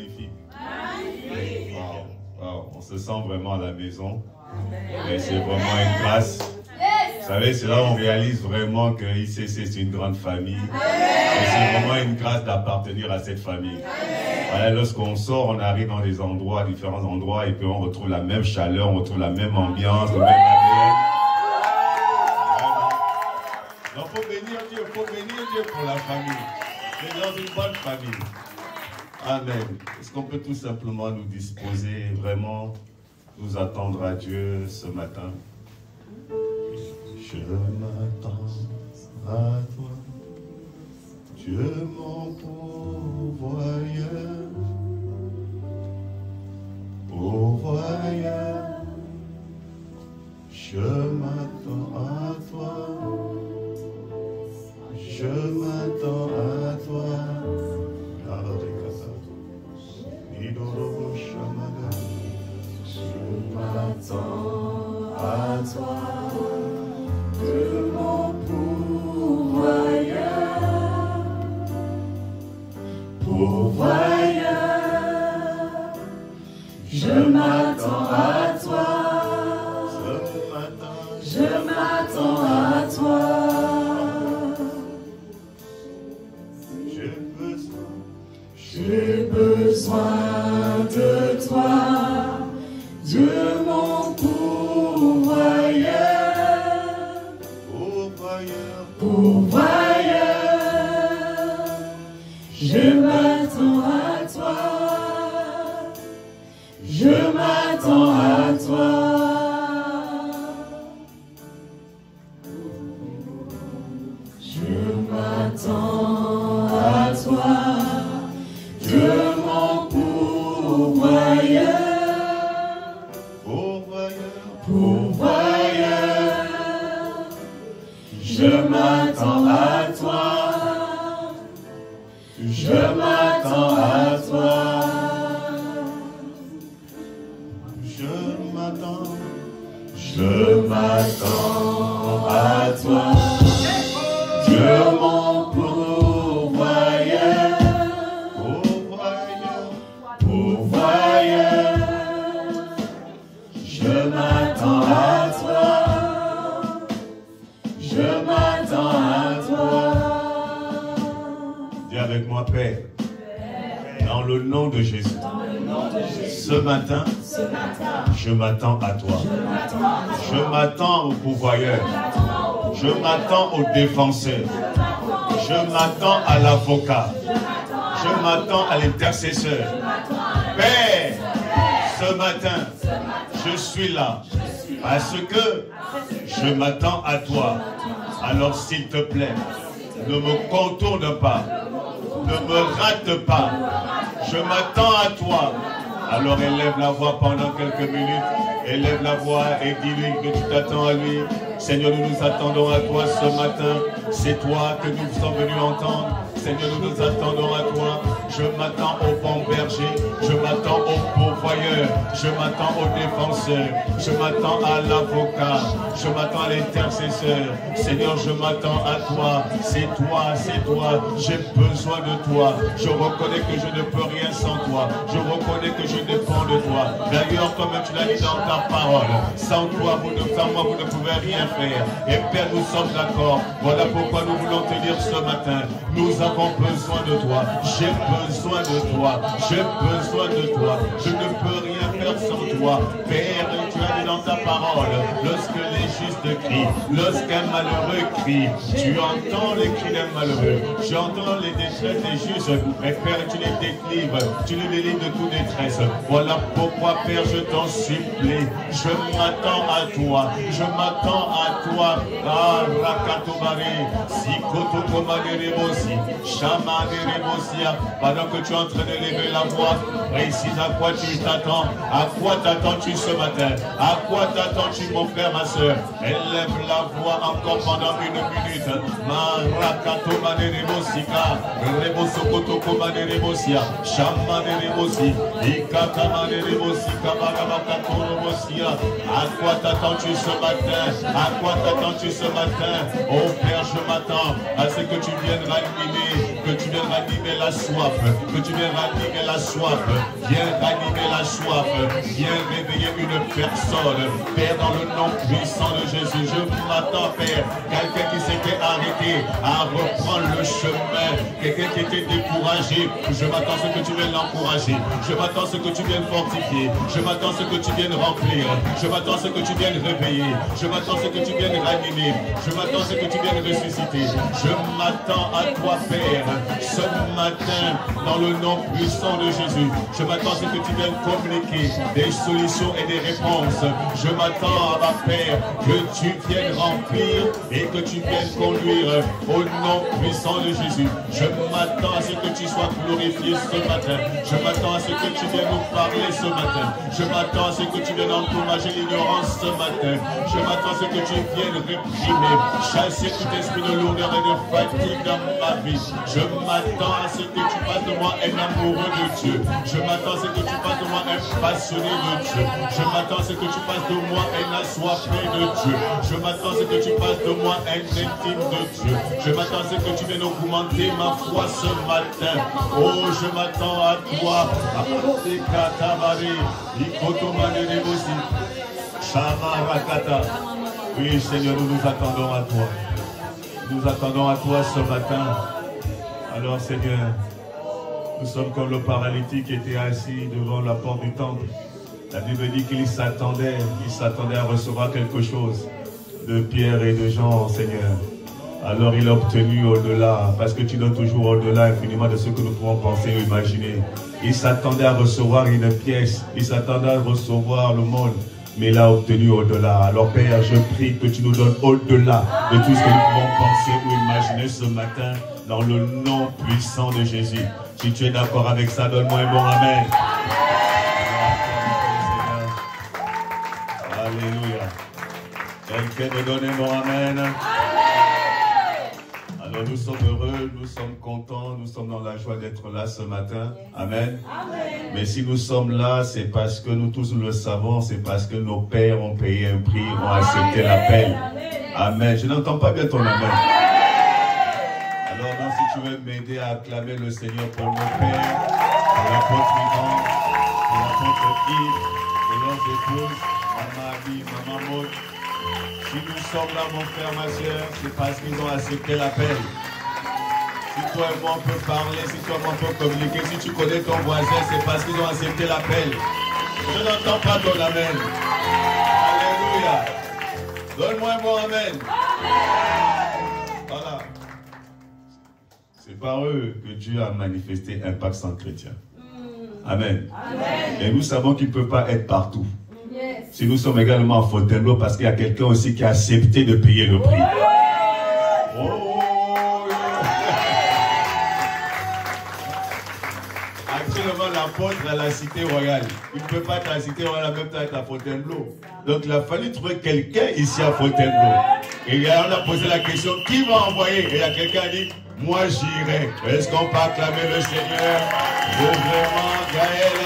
magnifique. Wow. Wow. On se sent vraiment à la maison. Et c'est vraiment une grâce. Vous savez, c'est là où on réalise vraiment que ICC c'est une grande famille. Et c'est vraiment une grâce d'appartenir à cette famille. Voilà, lorsqu'on sort, on arrive dans des endroits, différents endroits, et puis on retrouve la même chaleur, on retrouve la même ambiance, le même ADN. Donc il faut bénir Dieu pour la famille. C'est dans une bonne famille. Amen. Est-ce qu'on peut tout simplement nous disposer, vraiment, nous attendre à Dieu ce matin? Je m'attends à toi, Dieu mon pourvoyeur, pourvoyeur. Je m'attends à toi, je m'attends à toi. Je m'attends à toi, de mon pourvoyeur, pourvoyeur. Je m'attends à toi, je m'attends à toi. J'ai besoin de toi, Dieu mon pourvoyeur, pourvoyeur. Je m'attends à toi, je m'attends à toi. Je m'attends à toi, Dieu mon pourvoyeur, pourvoyeur. Je m'attends à toi, je m'attends à toi. Je m'attends à toi, Dieu mon pourvoyeur, pourvoyeur. Je m'attends à toi, je m'attends à toi. Dis avec moi, Père, dans le nom de Jésus, ce matin, je m'attends à toi. Je m'attends au pourvoyeur. Je m'attends au défenseur. Je m'attends à l'avocat. Je m'attends à l'intercesseur. Père, ce matin, je suis là parce que je m'attends à toi. Alors s'il te plaît, ne me contourne pas, ne me rate pas. Je m'attends à toi. Alors élève la voix pendant quelques minutes. Élève la voix et dis-lui que tu t'attends à lui. Seigneur, nous nous attendons à toi ce matin. C'est toi que nous sommes venus entendre. Seigneur, nous nous attendons à toi. Je m'attends au bon berger. Je m'attends au pourvoyeur. Je m'attends au défenseur. Je m'attends à l'avocat. Je m'attends à l'intercesseur. Seigneur, je m'attends à toi. C'est toi, c'est toi. J'ai besoin de toi. Je reconnais que je ne peux rien sans toi. Je reconnais que je dépends de toi. D'ailleurs, toi-même, tu l'as dit dans ta parole. Sans toi, sans moi, vous ne pouvez rien faire. Et Père, nous sommes d'accord. Voilà pourquoi nous voulons te dire ce matin. Nous avons besoin de toi. J'ai besoin de toi. J'ai besoin de toi. Je ne peux rien faire sans toi. Père, tu as dit dans ta parole, lorsque les justes crient, lorsqu'un malheureux crie, tu entends les cris d'un malheureux. Tu entends les détresses des justes. Mais Père, tu les délivres. Tu les délivres de toute détresse. Voilà pourquoi, Père, je t'en supplie. Je m'attends à toi. Je m'attends à toi. Ah, Rakatobare, Sikotokomaderebosi, Shamaderebosia. Pendant que tu es en train de lever la voix, précise à quoi tu t'attends. À quoi t'attends-tu ce matin? À quoi t'attends-tu, mon frère, ma soeur? Élève la voix encore pendant une minute. Marakatomaderebosika, Rebosokotokomaderebosia, Shamaderebosi, Ikatamaderebosika, Barabakatorobosia. À quoi t'attends-tu ce matin? À quoi t'attends-tu ce matin? Oh Père, je m'attends à ce c'est que tu viennes ranimer, que tu viennes ranimer la soif, que tu viennes ranimer la soif, viens ranimer la soif, viens réveiller une personne, Père, dans le nom puissant de Jésus. Je m'attends, Père, quelqu'un qui s'était arrêté à reprendre le chemin, quelqu'un qui était découragé, je m'attends à ce que tu viennes l'encourager, je m'attends à ce que tu viennes fortifier, je m'attends à ce que tu viennes remplir, je m'attends à ce que tu viennes réveiller, je m'attends à ce que tu viennes ranimer, je m'attends à ce que tu viennes ressusciter, je m'attends à toi, Père, ce matin, dans le nom puissant de Jésus, je m'attends à ce que tu viennes communiquer des solutions et des réponses, je m'attends à ma Père, que tu viennes remplir et que tu viennes conduire au nom puissant de Jésus, je m'attends à ce que tu sois glorifié ce matin, je m'attends à ce que tu viennes nous parler ce matin, je m'attends à ce que tu viennes encourager l'ignorance ce matin, je m'attends à ce que tu viennes réprimer, chasser tout esprit de lourdeur et de fatigue dans ma vie, je m'attends à ce que tu fasses de moi un amoureux de Dieu, je m'attends à ce que tu fasses de moi un passionné de Dieu, je m'attends à ce que tu fasses de moi un assoiffé de Dieu, je m'attends à ce que tu fasses de moi un intime de Dieu, je m'attends à ce que tu viennes augmenter ma foi ce matin, oh je m'attends à toi, oui Seigneur, nous nous attendons à toi, nous attendons à toi ce matin. Alors Seigneur, nous sommes comme le paralytique qui était assis devant la porte du temple. La Bible dit qu'il s'attendait à recevoir quelque chose de Pierre et de Jean, Seigneur. Alors il a obtenu au-delà, parce que tu donnes toujours au-delà infiniment de ce que nous pouvons penser ou imaginer. Il s'attendait à recevoir une pièce, il s'attendait à recevoir le monde, mais il a obtenu au-delà. Alors Père, je prie que tu nous donnes au-delà de tout ce que nous pouvons penser ou imaginer ce matin, dans le nom puissant de Jésus. Si tu es d'accord avec ça, donne-moi un bon amen. Alléluia. Quelqu'un me donne un bon amen. Alors nous sommes heureux, nous sommes contents, nous sommes dans la joie d'être là ce matin. Amen. Amen. Mais si nous sommes là, c'est parce que nous tous nous le savons, c'est parce que nos pères ont payé un prix, ont accepté l'appel. Amen. Je n'entends pas bien ton amen. Alors donc, si tu veux m'aider à acclamer le Seigneur pour nos pères, pour l'apôtre Yvan, pour l'apôtre Yves, pour leurs épouses, Maman Abi, Maman Maud. Si nous sommes là, mon frère, ma soeur, c'est parce qu'ils ont accepté l'appel. Si toi et moi on peut parler, si toi et moi on peut communiquer, si tu connais ton voisin, c'est parce qu'ils ont accepté l'appel. Je n'entends pas ton amen. Alléluia. Donne-moi un bon amen. Voilà. C'est par eux que Dieu a manifesté Impact Centre Chrétien. Amen. Amen. Et nous savons qu'il ne peut pas être partout. Si nous sommes également à Fontainebleau, parce qu'il y a quelqu'un aussi qui a accepté de payer le prix. Oh, actuellement, l'apôtre à la Cité Royale. Il ne peut pas être à la Cité Royale en même temps être à Fontainebleau. Donc il a fallu trouver quelqu'un ici à Fontainebleau. Et on a posé la question, qui va envoyer? Et il y a quelqu'un qui a dit, moi j'irai. Est-ce qu'on peut acclamer le Seigneur? Je vraiment, Gaël.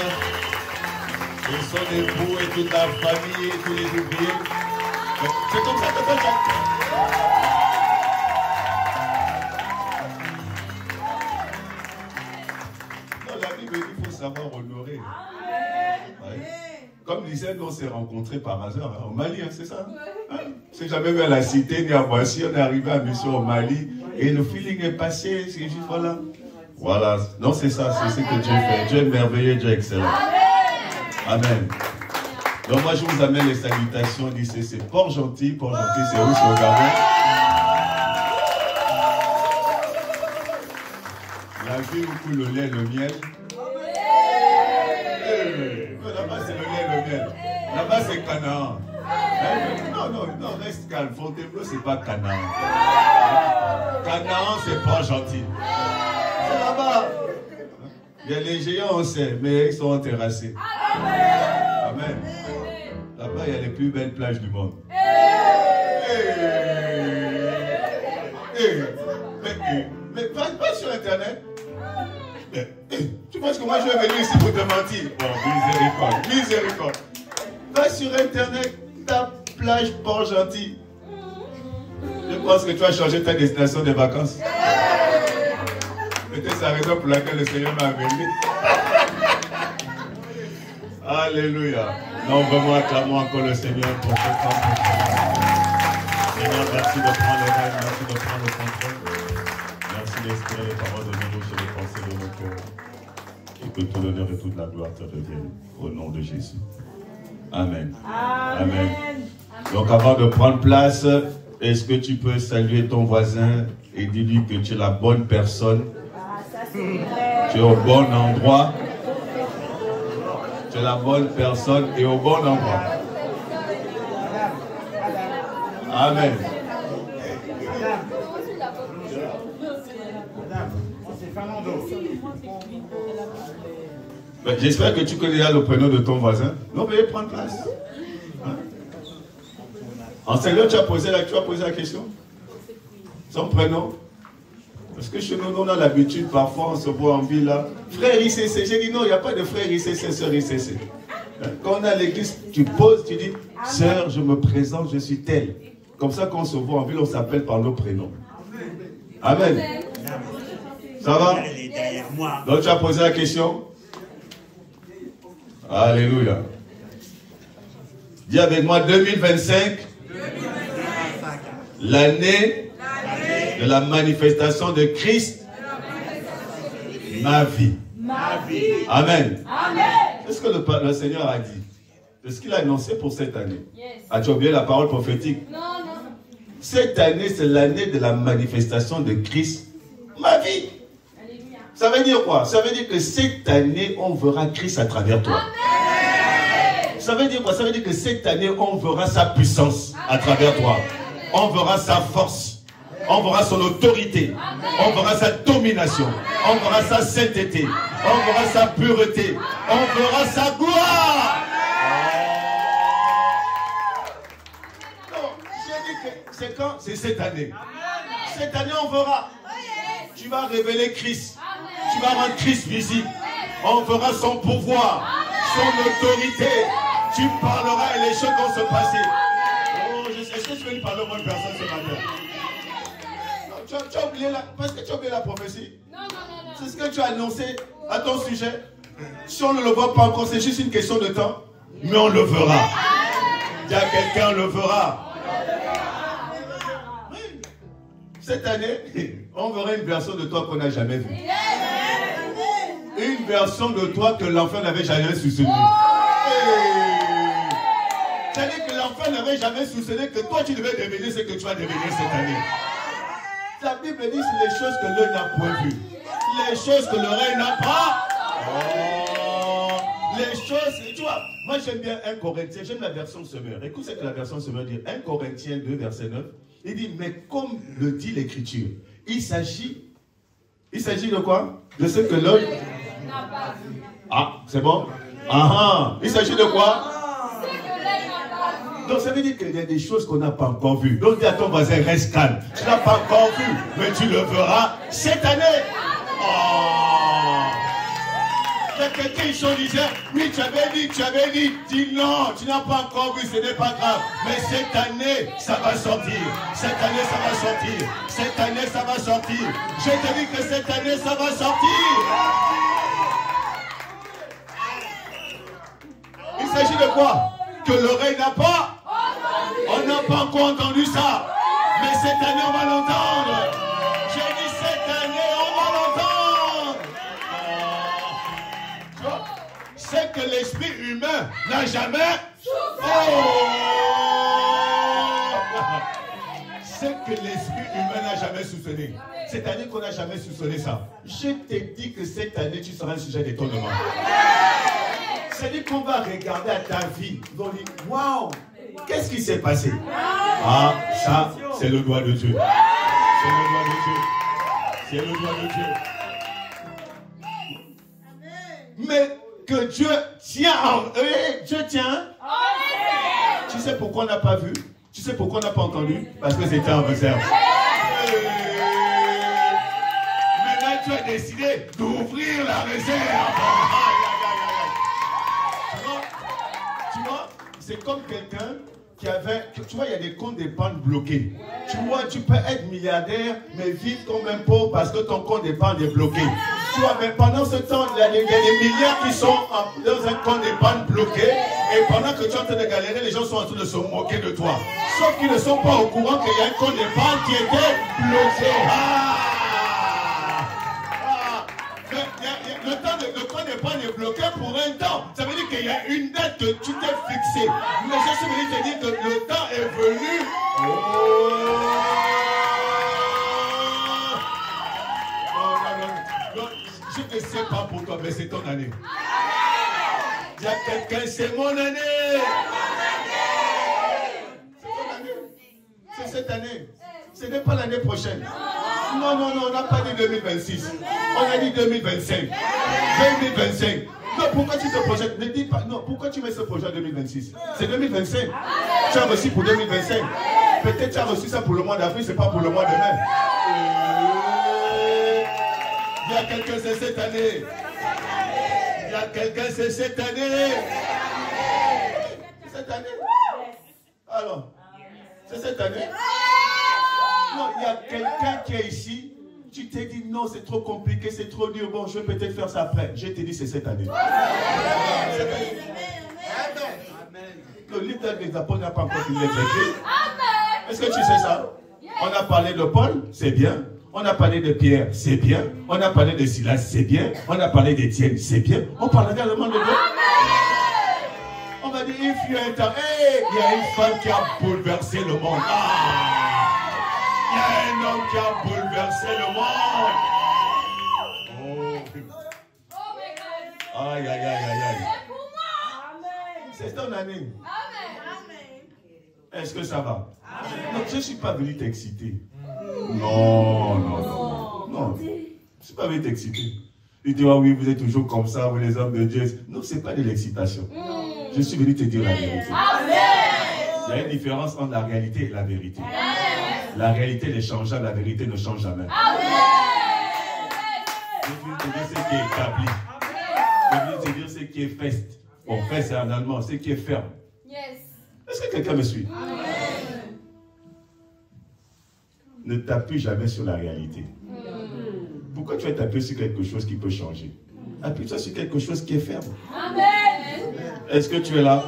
Et son époux et toute la famille et tous les ouvriers. C'est comme ça que ça fait. Non, la Bible dit qu'il faut savoir honorer. Ouais. Comme disait, on s'est rencontrés par hasard hein, au Mali, hein, c'est ça hein? C'est jamais vu à la Cité ni à Voici, on est arrivé à mission au Mali et le feeling est passé, c'est juste voilà. Voilà, non c'est ça, c'est ce que Dieu fait. Dieu est merveilleux, Dieu est excellent. Amen. Donc moi je vous amène les salutations d'ICC Port-Gentil. Port-Gentil c'est où? C'est au Gabon. La ville où coule le lait et le miel. Là-bas c'est le lait et le miel. Là-bas c'est Canaan. Non, reste calme. Fontainebleau c'est pas Canaan. Canaan c'est Port-Gentil. C'est là-bas. Il y a les géants on sait, mais ils sont terrassés. Amen. Là-bas, il y a les plus belles plages du monde. Mais pas sur Internet. Tu penses que moi je vais venir ici pour te mentir? Bon, miséricorde. Va sur Internet, tape plage Port-Gentil. Je penses que tu as changé ta destination de vacances? Peut-être c'est la raison pour laquelle le Seigneur m'a amené. Alléluia. Non, vraiment, acclamons encore le Seigneur pour ce temps. Seigneur, merci de prendre les rênes, merci de prendre le contrôle. Merci d'inspirer les paroles de nos bouches et les pensées de nos cœurs. Et que tout l'honneur et toute la gloire te reviennent au nom de Jésus. Amen. Amen. Donc avant de prendre place, est-ce que tu peux saluer ton voisin et dire-lui que tu es la bonne personne? Tu es au bon endroit. Tu es la bonne personne et au bon endroit. Amen. J'espère que tu connais déjà le prénom de ton voisin. Non, veuillez prendre place. Hein? Enseignant, tu as posé la question? Son prénom? Parce que chez nous, on a l'habitude, parfois, on se voit en ville là. Frère ICC, j'ai dit non, il n'y a pas de frère ICC, sœur ICC. Quand on est à l'église, tu poses, tu dis, sœur, je me présente, je suis tel. Comme ça, quand on se voit en ville, on s'appelle par nos prénoms. Amen. Ça va? Donc, tu as posé la question? Alléluia. Dis avec moi 2025, l'année de la manifestation de Christ, ma vie. Amen. C'est ce que le Seigneur a dit. C'est ce qu'il a annoncé pour cette année. As-tu oublié la parole prophétique? Non. Cette année, c'est l'année de la manifestation de Christ, ma vie. Ça veut dire quoi? Ça veut dire que cette année, on verra Christ à travers toi. Amen. Ça veut dire quoi? Ça veut dire que cette année, on verra sa puissance à travers toi. On verra sa force. On verra son autorité. On verra sa domination. On verra sa sainteté. On verra sa pureté. On verra sa gloire. Non, j'ai dit que c'est quand? C'est cette année. Cette année, on verra. Tu vas révéler Christ. Tu vas rendre Christ visible. On verra son pouvoir, son autorité. Tu parleras et les choses vont se passer. Oh, est-ce que je vais lui parler aux bonnes personnes ce matin? Non, tu as oublié parce que tu as oublié la prophétie. Non. C'est ce que tu as annoncé à ton sujet. Si on ne le voit pas encore, c'est juste une question de temps. Mais on le verra. Il y a quelqu'un, on le verra. Oui. Cette année, on verra une version de toi qu'on n'a jamais vue. Une version de toi que l'enfant n'avait jamais soupçonné. C'est-à-dire que l'enfant n'avait jamais soupçonné que toi tu devais devenir ce que tu vas devenir cette année. La Bible dit les choses que l'œil n'a point vues, les choses que l'oreille n'a pas. Oh, les choses, tu vois, moi j'aime bien 1 Corinthiens, j'aime la version Semeur. Écoute ce que la version Semeur dit. 1 Corinthiens 2, verset 9. Il dit, mais comme le dit l'Écriture, il s'agit de quoi? De ce que l'œil n'a pas vu. Ah, c'est bon? Il s'agit de quoi? Donc ça veut dire qu'il y a des choses qu'on n'a pas encore vues. Donc dis à ton voisin, reste calme. Tu n'as pas encore vu, mais tu le verras cette année. Il y a quelqu'un qui disait, oui, tu avais dit. Dis non, tu n'as pas encore vu, ce n'est pas grave. Mais cette année, ça va sortir. Cette année, ça va sortir. Cette année, ça va sortir. Je te dis que cette année, ça va sortir. Il s'agit de quoi? Que l'oreille n'a pas. On n'a pas encore entendu ça. Mais cette année, on va l'entendre. J'ai dit cette année, on va l'entendre. C'est que l'esprit humain n'a jamais. C'est que l'esprit humain n'a jamais soupçonné. Cette année qu'on n'a jamais soupçonné ça. Je t'ai dit que cette année, tu seras un sujet d'étonnement. C'est-à-dire qu'on va regarder à ta vie. On va dire, waouh, qu'est-ce qui s'est passé? Ah, ça, c'est le doigt de Dieu. C'est le doigt de Dieu. C'est le doigt de Dieu. Mais que Dieu tient en... Dieu tient. Tu sais pourquoi on n'a pas vu? Tu sais pourquoi on n'a pas entendu? Parce que c'était en réserve. Maintenant, tu as décidé d'ouvrir la réserve. Tu vois, c'est comme quelqu'un qui avait... Tu vois, il y a des comptes d'épargne bloqués. Tu vois, tu peux être milliardaire, mais vivre comme un pauvre parce que ton compte d'épargne est bloqué. Tu vois, mais pendant ce temps, il y a des milliards qui sont dans un compte d'épargne bloqué. Et pendant que tu es en train de galérer, les gens sont en train de se moquer de toi. Sauf qu'ils ne sont pas au courant qu'il y a un compte d'épargne qui était bloqué. Le compte d'épargne est bloqué pour un temps. Ça veut dire qu'il y a une date que tu t'es fixée. Mais je suis venu te dire que le temps est venu. Je ne sais pas pour toi, mais c'est ton année. Il y a quelqu'un, c'est mon année. C'est cette année. Ce n'est pas l'année prochaine. Non, on n'a pas dit 2026. On a dit 2025. 2025. Non, pourquoi tu te projettes? Ne dis pas. Non, pourquoi tu mets ce projet en 2026? C'est 2025. Tu as reçu pour 2025. Peut-être tu as reçu ça pour le mois d'avril, c'est pas pour le mois de mai. Il y a quelqu'un, c'est cette année. Il y a quelqu'un, c'est cette année. Cette année. Alors, c'est cette année. Non, il y a quelqu'un qui est ici. Tu t'es dit non, c'est trop compliqué, c'est trop dur. Bon, je vais peut-être faire ça après. Je t'ai dit c'est cette année. Le livre des apôtres n'a pas encore fini d'être écrit. Est-ce que tu sais ça? On a parlé de Paul, c'est bien. On a parlé de Pierre, c'est bien. On a parlé de Silas, c'est bien. On a parlé d'Étienne, c'est bien. On parle également de Dieu. On va dire, il fut un temps, hey, il y a une femme qui a bouleversé le monde. Il y a un homme qui a bouleversé le monde. Aïe, aïe, aïe, aïe, aïe. C'est ton année. Est-ce que ça va? Non, je ne suis pas venu t'exciter. Non. Je ne suis pas venu t'exciter. Tu dis, ah oui, vous êtes toujours comme ça, vous les hommes de Dieu. Non, ce n'est pas de l'excitation. Je suis venu te dire la vérité. Il y a une différence entre la réalité et la vérité. La réalité est changeable, la vérité ne change jamais. Je suis venu te dire ce qui est établi. Je suis venu te dire ce qui est fest. Bon, fest c'est en allemand, ce qui est ferme. Est-ce que quelqu'un me suit? Ne t'appuie jamais sur la réalité. Pourquoi tu vas t'appuyer sur quelque chose qui peut changer? Appuie-toi sur quelque chose qui est ferme. Est-ce que tu es là?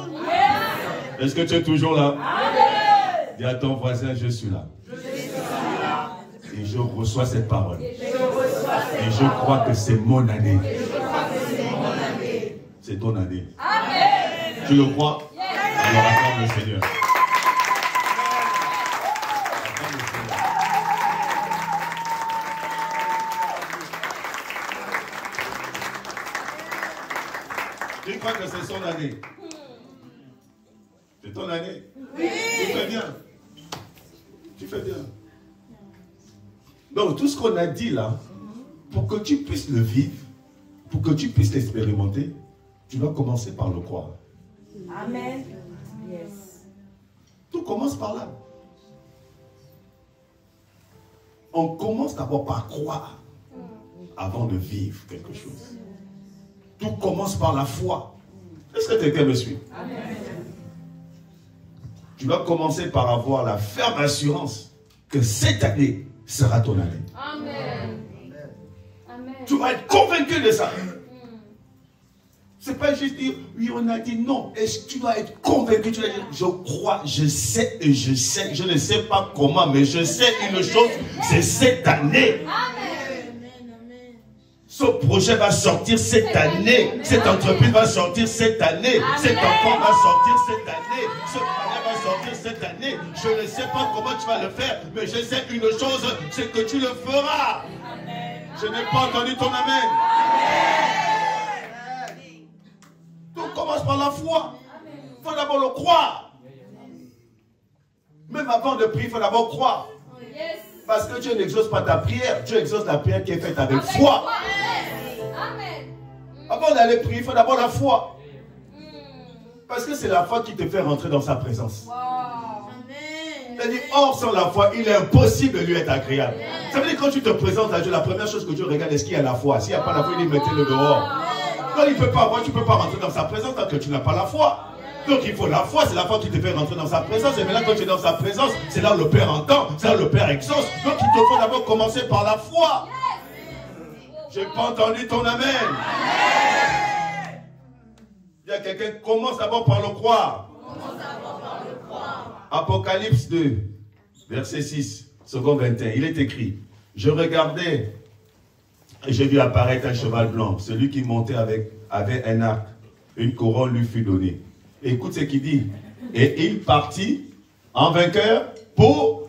Est-ce que tu es toujours là? Dis à ton voisin, je suis là. Et je reçois cette parole. Et je crois que c'est mon année. C'est ton année. Tu le crois? Alors acclame le Seigneur. Je crois que c'est son année. C'est ton année. Oui. Tu fais bien. Tu fais bien. Donc tout ce qu'on a dit là, pour que tu puisses le vivre, pour que tu puisses l'expérimenter, tu dois commencer par le croire. Amen. Yes. Tout commence par là. On commence d'abord par croire avant de vivre quelque chose. Tout commence par la foi. Est-ce que quelqu'un me suit? Amen. Tu dois commencer par avoir la ferme assurance que cette année sera ton année. Amen. Amen. Tu vas être convaincu de ça. C'est pas juste dire, oui, on a dit non. Est-ce que tu dois être convaincu? Tu dois dire, je crois, je sais et je sais. Je ne sais pas comment, mais je sais une chose, c'est cette année. Amen. Ce projet va sortir cette année. Cette entreprise va sortir cette année. Cet enfant va sortir cette année. Ce mariage va sortir cette année. Je ne sais pas comment tu vas le faire, mais je sais une chose, c'est que tu le feras. Amen. Je n'ai pas entendu ton amen. Tout commence par la foi. Il faut d'abord le croire. Même avant de prier, il faut d'abord croire. Parce que Dieu n'exauce pas ta prière. Dieu exauce la prière qui est faite avec foi. Avant d'aller prier, il faut d'abord la foi. Parce que c'est la foi qui te fait rentrer dans sa présence. C'est-à-dire, or sans la foi, il est impossible de lui être agréable. Ça veut dire que quand tu te présentes à Dieu, la première chose que Dieu regarde, est-ce qu'il y a la foi? S'il n'y a pas la foi, il dit mettez-le dehors. Non, il ne peut pas avoir, tu ne peux pas rentrer dans sa présence tant que tu n'as pas la foi. Donc il faut la foi, c'est la foi qui te fait rentrer dans sa présence. Et maintenant quand tu es dans sa présence, c'est là où le Père entend, c'est là où le Père exauce. Donc il te faut d'abord commencer par la foi. J'ai pas entendu ton amen. Il y a quelqu'un qui commence d'abord par le croire. Apocalypse 2, verset 6, second 21, il est écrit, je regardais et j'ai vu apparaître un cheval blanc. Celui qui montait avait un arc, une couronne lui fut donnée. Et écoute ce qu'il dit. Et il partit en vainqueur pour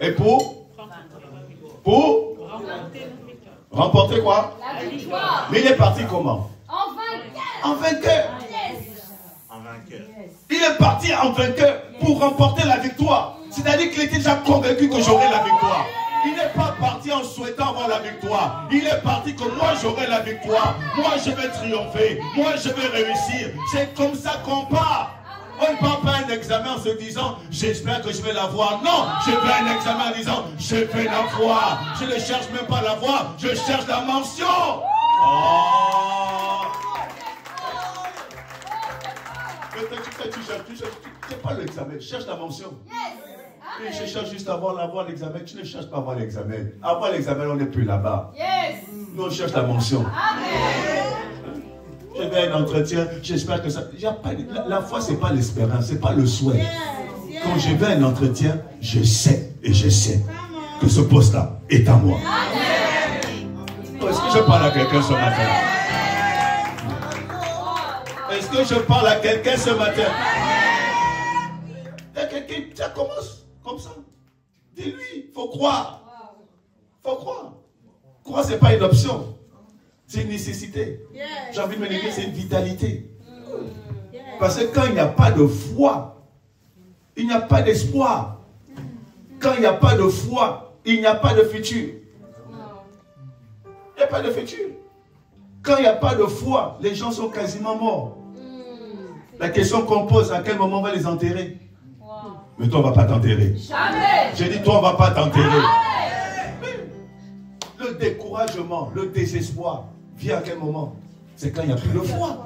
remporter quoi? La victoire. Mais il est parti comment? En vainqueur. En vainqueur. En vainqueur. Il est parti en vainqueur pour remporter la victoire. C'est-à-dire qu'il était déjà convaincu que j'aurais la victoire. Il n'est pas parti en souhaitant avoir la victoire. Il est parti que moi j'aurai la victoire. Moi je vais triompher. Moi je vais réussir. C'est comme ça qu'on part. On ne part pas un examen en se disant j'espère que je vais l'avoir. Non, je fais un examen en disant je vais l'avoir. Je ne cherche même pas l'avoir, je cherche la mention. Oh. Tu cherches pas l'examen, cherche la mention. Et je cherche juste à avoir l'examen. Tu ne cherches pas à avoir l'examen. Avoir l'examen, on n'est plus là-bas. Nous, on cherche la mention. Je vais à un entretien, j'espère que ça... La foi, ce n'est pas l'espérance, ce n'est pas le souhait. Quand je vais à un entretien, je sais et je sais que ce poste-là est à moi. Est-ce que je parle à quelqu'un ce matin? Est-ce que je parle à quelqu'un ce matin? Il y a quelqu'un, ça commence comme ça. Dis-lui, il faut croire. Il faut croire. Croire, ce n'est pas une option. C'est une nécessité. J'ai envie de me dire que c'est une vitalité. Parce que quand il n'y a pas de foi, il n'y a pas d'espoir. Quand il n'y a pas de foi, il n'y a pas de futur. Il n'y a pas de futur. Quand il n'y a pas de foi, les gens sont quasiment morts. La question qu'on pose, à quel moment on va les enterrer? Mais toi, on ne va pas t'enterrer. Jamais. J'ai dit, toi, on ne va pas t'enterrer. Le découragement, le désespoir vient à quel moment? C'est quand il n'y a plus de foi.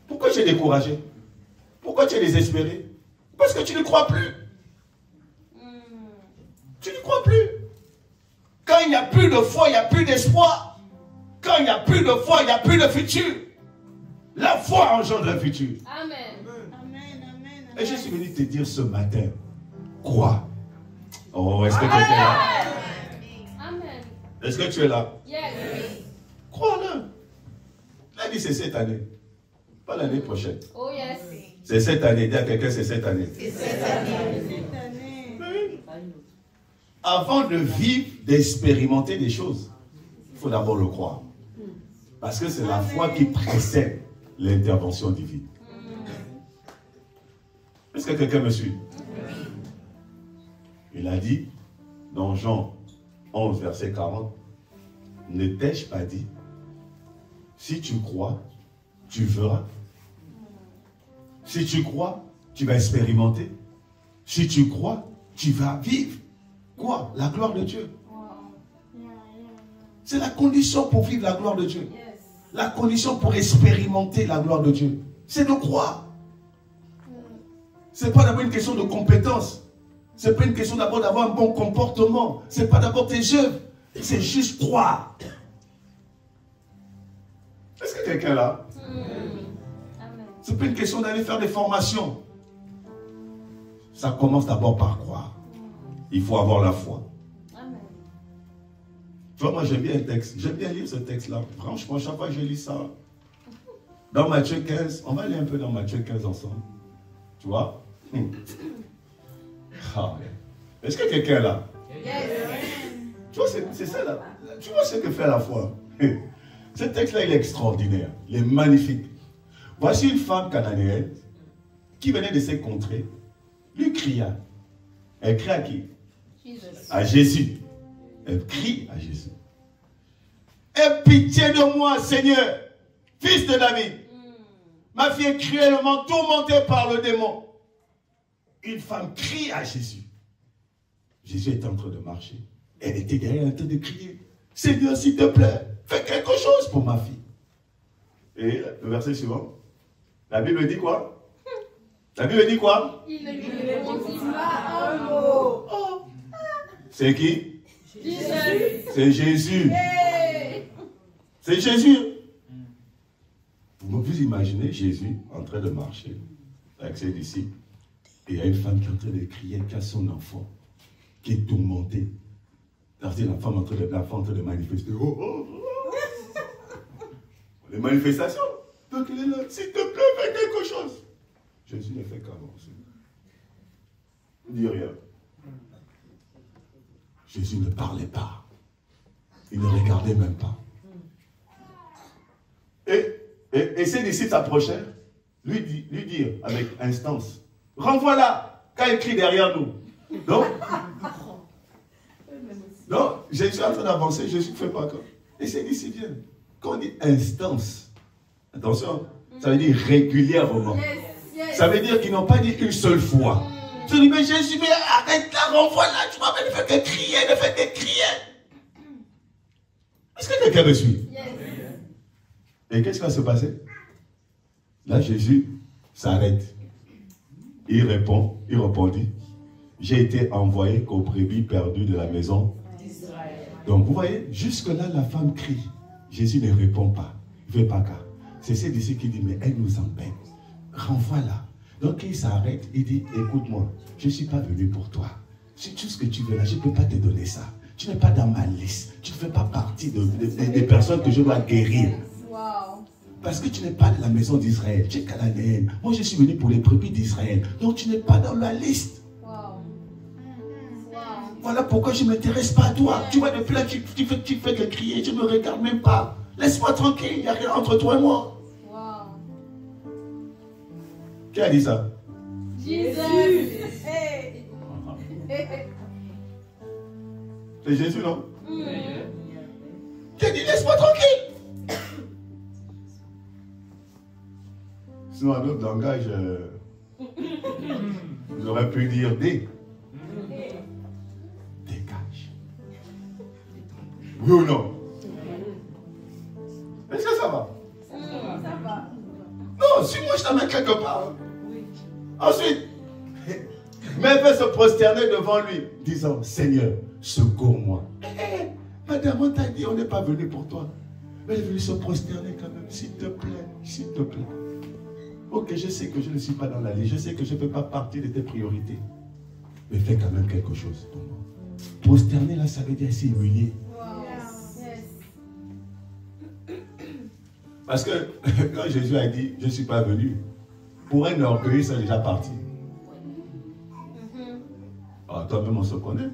Pourquoi tu es découragé? Pourquoi tu es désespéré? Parce que tu ne crois plus. Tu ne crois plus. Quand il n'y a plus de foi, il n'y a plus d'espoir. Quand il n'y a plus de foi, il n'y a plus de futur. La foi engendre un futur. Amen. Et je suis venu te dire ce matin, crois. Oh, est-ce que tu es là? Amen. Est-ce que tu es là? Yes. Crois-le. Il a dit c'est cette année, pas l'année prochaine. Oh yes. C'est cette année. Dis à quelqu'un c'est cette année. C'est cette année. Avant de vivre, d'expérimenter des choses, il faut d'abord le croire. Parce que c'est la foi qui précède l'intervention divine. Est-ce que quelqu'un me suit? Il a dit, dans Jean 11, verset 40, ne t'ai-je pas dit, si tu crois, tu verras. Si tu crois, tu vas expérimenter. Si tu crois, tu vas vivre. Quoi? La gloire de Dieu. C'est la condition pour vivre la gloire de Dieu. La condition pour expérimenter la gloire de Dieu. C'est de croire. Ce n'est pas d'abord une question de compétence. Ce n'est pas une question d'abord d'avoir un bon comportement. Ce n'est pas d'abord tes œuvres. C'est juste croire. Est-ce que quelqu'un est là? Ce n'est pas une question d'aller faire des formations. Ça commence d'abord par croire. Il faut avoir la foi. Amen. Tu vois, moi j'aime bien le texte. J'aime bien lire ce texte-là. Franchement, chaque fois que je lis ça, dans Matthieu 15, on va aller un peu dans Matthieu 15 ensemble. Tu vois? Ah, est-ce que quelqu'un est là? Tu vois, c'est ça là. Tu vois ce que fait la foi? Ce texte-là, il est extraordinaire. Il est magnifique. Voici une femme cananéenne qui venait de ces contrées, lui cria. Elle crie à qui? À Jésus. Elle crie à Jésus. Aie pitié de moi, Seigneur, fils de David. Ma fille est cruellement tourmentée par le démon. Une femme crie à Jésus. Jésus était en train de marcher. Elle était derrière en train de crier. Seigneur, s'il te plaît, fais quelque chose pour ma fille. Et le verset suivant, la Bible dit quoi? La Bible dit quoi? Il ne lui répondit Pas un mot. Oh. C'est qui? Jésus. C'est Jésus. Hey. C'est Jésus. Vous imaginez Jésus en train de marcher avec ses disciples et il y a une femme qui est en train de crier, qui a son enfant, qui est tourmentée. C'est la femme en train de manifester. Oh, oh, oh. Les manifestations. Donc il est là, s'il te plaît, fais quelque chose. Jésus ne fait qu'avancer. Il ne dit rien. Jésus ne parlait pas. Il ne regardait même pas. Et ses disciples s'approchèrent, lui dire avec instance, renvoie-la, quand il crie derrière nous. Donc, Jésus est en train d'avancer, Jésus ne fait pas comme. Et ses disciples viennent. Quand on dit instance, attention, ça veut dire régulièrement. Ça veut dire qu'ils n'ont pas dit une seule fois. Tu dis, mais Jésus, mais arrête là, renvoie-la, tu vois, mais ne fais que crier, ne fais que crier. Est-ce que quelqu'un me suit? Et qu'est-ce qui va se passer? Là, Jésus s'arrête. Il répondit, j'ai été envoyé qu'aux brebis perdues de la maison d'Israël. Donc, vous voyez, jusque-là, la femme crie. Jésus ne répond pas. Il ne fait pas cas. C'est ces disciples qui disent, mais elle nous embête. Renvoie-la. Donc, il s'arrête, il dit, écoute-moi, je ne suis pas venu pour toi. C'est tout ce que tu veux là, je ne peux pas te donner ça. Tu n'es pas dans ma liste. Tu ne fais pas partie des personnes que je dois guérir. Parce que tu n'es pas de la maison d'Israël, tu es cananéenne. Moi, je suis venu pour les brebis d'Israël. Donc, tu n'es pas dans la liste. Voilà pourquoi je ne m'intéresse pas à toi. Tu vois, depuis là, tu fais que crier, je ne me regarde même pas. Laisse-moi tranquille, il n'y a rien entre toi et moi. Qui a dit ça? Jésus. C'est Jésus, non? Qui a dit, laisse-moi tranquille. Sinon, un autre langage, vous aurez pu dire dégage. Oui ou non? Est-ce que ça va? Ça va. Non, si moi je t'amène quelque part. Ensuite, mais elle va se prosterner devant lui, disant, Seigneur, secours-moi. Madame, on t'a dit, on n'est pas venu pour toi. Mais elle est venue se prosterner quand même, s'il te plaît, s'il te plaît. Ok, je sais que je ne suis pas dans la liste, je sais que je ne fais pas partie de tes priorités. Mais fais quand même quelque chose pour moi. Prosterner là, ça veut dire s'humilier. Parce que quand Jésus a dit, je ne suis pas venu, pour un orgueil, c'est déjà parti. Ah, toi-même, on se connaît.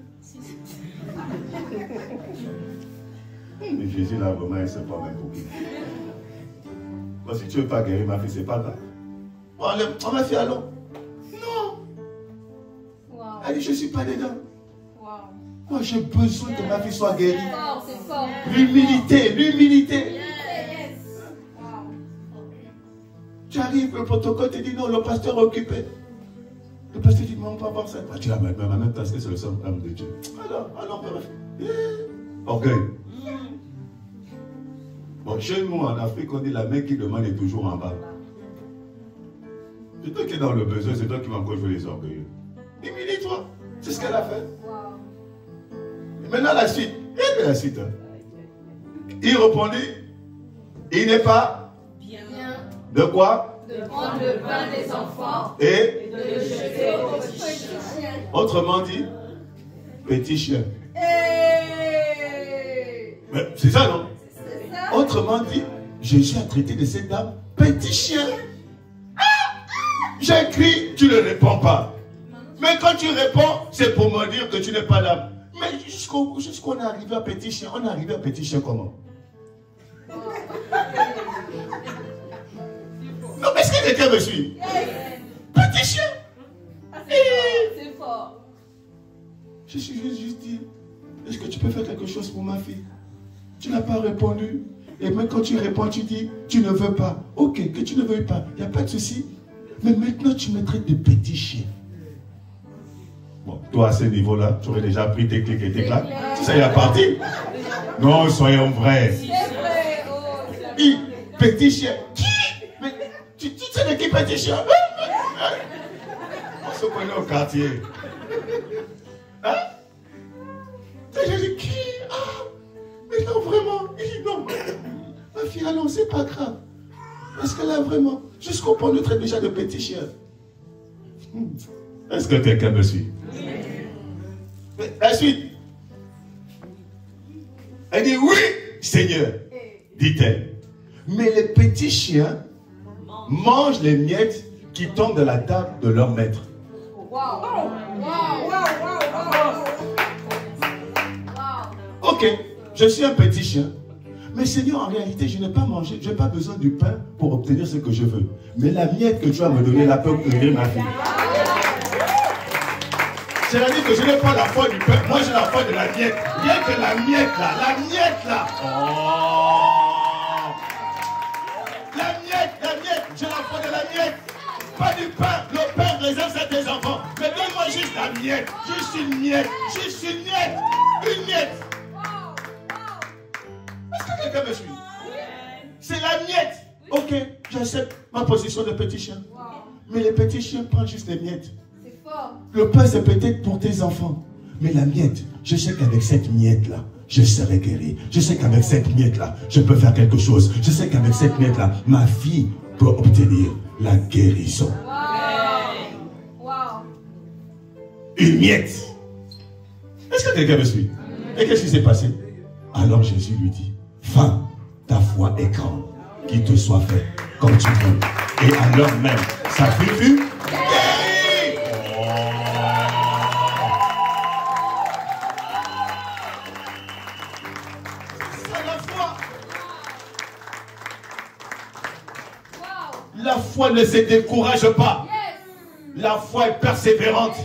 Mais Jésus, là, vraiment, il ne sait pas même pour qui. Bon, si tu ne veux pas guérir ma fille, c'est pas grave. Bon, on m'a fait allons. Non. Elle dit, je ne suis pas dedans. Moi, j'ai besoin que ma fille soit guérie. C'est fort. L'humilité, l'humilité. Tu arrives, le protocole te dit non, le pasteur est occupé. Le pasteur dit, mais on peut avoir ça. Tu dis, mais en même temps, c'est le seul homme de Dieu. Alors, orgueil. Bon, chez nous, en Afrique, on dit la main qui demande est toujours en bas. C'est toi qui es dans le besoin, c'est toi qui vas encore jouer les orgueilleux. Humilie-toi. C'est ce qu'elle a fait. Et maintenant, la suite. Et la suite. Il répondit, il n'est pas de quoi? De prendre le pain des enfants et de le jeter aux petits chiens. Autrement dit, petit chien. C'est ça, non? Autrement dit, Jésus a traité de cette dame petit chien. J'ai crié, tu ne réponds pas. Mais quand tu réponds, c'est pour me dire que tu n'es pas d'âme. Mais jusqu'on est arrivé à petit chien, on est arrivé à petit chien comment? Non, mais est-ce que quelqu'un me suit? Petit chien. C'est fort. Je suis juste dit, est-ce que tu peux faire quelque chose pour ma fille? Tu n'as pas répondu. Et même quand tu réponds, tu dis, tu ne veux pas. Ok, que tu ne veuilles pas, il n'y a pas de souci. Mais maintenant, tu me traites de petit chien. Bon, toi, à ce niveau-là, tu aurais déjà pris tes clics et tes claques. Ça y est parti. Non, soyons vrais. C'est vrai. Petit chien. Qui? Mais tu sais de qui petit chien? se connaît au quartier. Hein? Et j'ai dit, qui? Ah, mais non, vraiment. Il dit, non, ma fille, non, c'est pas grave. Parce que là, vraiment, jusqu'au point de traiter déjà de petit chien. Est-ce que quelqu'un me suit? La suite. Elle dit, oui, Seigneur, dit-elle. Mais les petits chiens mangent les miettes qui tombent de la table de leur maître. Ok, je suis un petit chien. Mais Seigneur, en réalité, je n'ai pas mangé, je n'ai pas besoin du pain pour obtenir ce que je veux. Mais la miette que tu vas me donner, la peut obtenir ma fille. C'est-à-dire que je n'ai pas la foi du pain, moi j'ai la foi de la miette. Rien que la miette là, la miette là. Oh. La miette, j'ai la foi de la miette. Pas du pain, le pain réserve ça à tes enfants. Mais donne-moi juste la miette, juste une miette, juste une miette, une miette. Est-ce que quelqu'un me suit? C'est la miette. Ok, j'accepte ma position de petit chien. Mais les petits chiens prennent juste les miettes. Le pain, c'est peut-être pour tes enfants. Mais la miette, je sais qu'avec cette miette-là, je serai guéri. Je sais qu'avec cette miette-là, je peux faire quelque chose. Je sais qu'avec cette miette-là, ma fille peut obtenir la guérison. Une miette. Est-ce que quelqu'un me suit? Et qu'est-ce qui s'est passé? Alors Jésus lui dit, femme, ta foi est grande, qu'il te soit fait comme tu veux. Et alors même, sa fille fut guérie. C'est la foi. La foi ne se décourage pas. La foi est persévérante.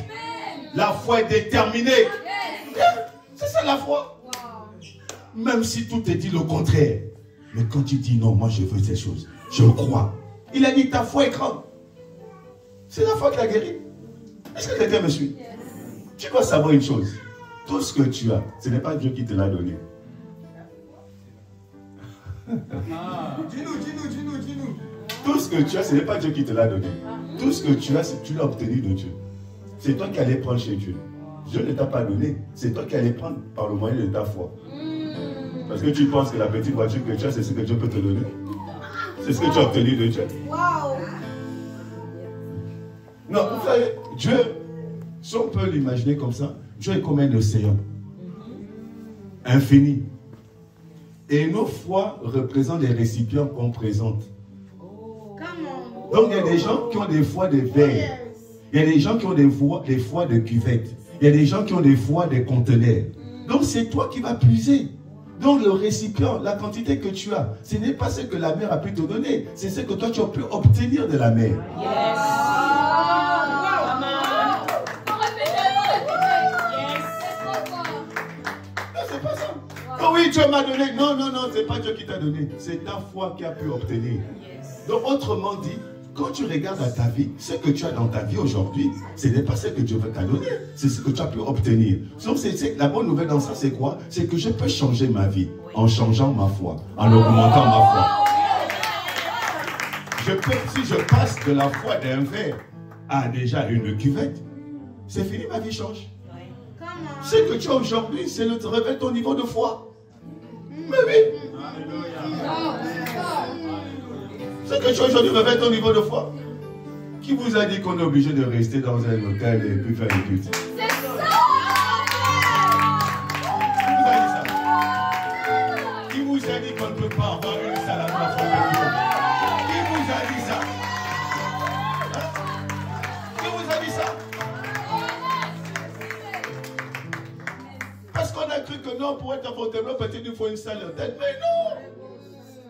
La foi est déterminée. C'est ça la foi. Même si tout te dit le contraire. Mais quand tu dis non, moi je veux ces choses. Je crois. Il a dit ta foi est grande. C'est la foi qui l'a guéri. Est-ce que quelqu'un me suit? Tu dois savoir une chose. Tout ce que tu as, ce n'est pas Dieu qui te l'a donné. Dis-nous. Tout ce que tu as, ce n'est pas Dieu qui te l'a donné. Tout ce que tu as, tu l'as obtenu de Dieu. C'est toi qui allais prendre chez Dieu. Dieu ne t'a pas donné. C'est toi qui allais prendre par le moyen de ta foi. Parce que tu penses que la petite voiture que tu as, c'est ce que Dieu peut te donner. C'est ce que tu as obtenu de Dieu. Non, vous savez, Dieu, si on peut l'imaginer comme ça, Dieu est comme un océan. Infini. Et nos foi représentent les récipients qu'on présente. Donc il y a des gens qui ont des foi de verre. Il y a des gens qui ont des foi de cuvette. Il y a des gens qui ont des foi de conteneurs. Donc c'est toi qui vas puiser. Donc le récipient, la quantité que tu as, ce n'est pas ce que la mère a pu te donner, c'est ce que toi tu as pu obtenir de la mère. C'est pas ça. Oh oui, Dieu m'a donné. Non, c'est pas Dieu qui t'a donné. C'est ta foi qui a pu obtenir. Donc autrement dit, quand tu regardes à ta vie, ce que tu as dans ta vie aujourd'hui, ce n'est pas ce que Dieu t'a donné, c'est ce que tu as pu obtenir. Donc la bonne nouvelle dans ça, c'est quoi? C'est que je peux changer ma vie en changeant ma foi, en augmentant ma foi. Je peux, si je passe de la foi d'un verre à déjà une cuvette, c'est fini, ma vie change. Ce que tu as aujourd'hui, c'est de révéler ton niveau de foi. Mais oui. Ce que tu as aujourd'hui révèle ton niveau de foi. Qui vous a dit qu'on est obligé de rester dans un hôtel et puis faire des cultes? C'est ça! Qui vous a dit qu'on ne peut pas avoir une salle à la fois? Qui vous a dit ça? Qui vous a dit ça? Parce qu'on a cru que non, pour être à Fontainebleau, peut-être il faut une salle d'hôtel. Mais non!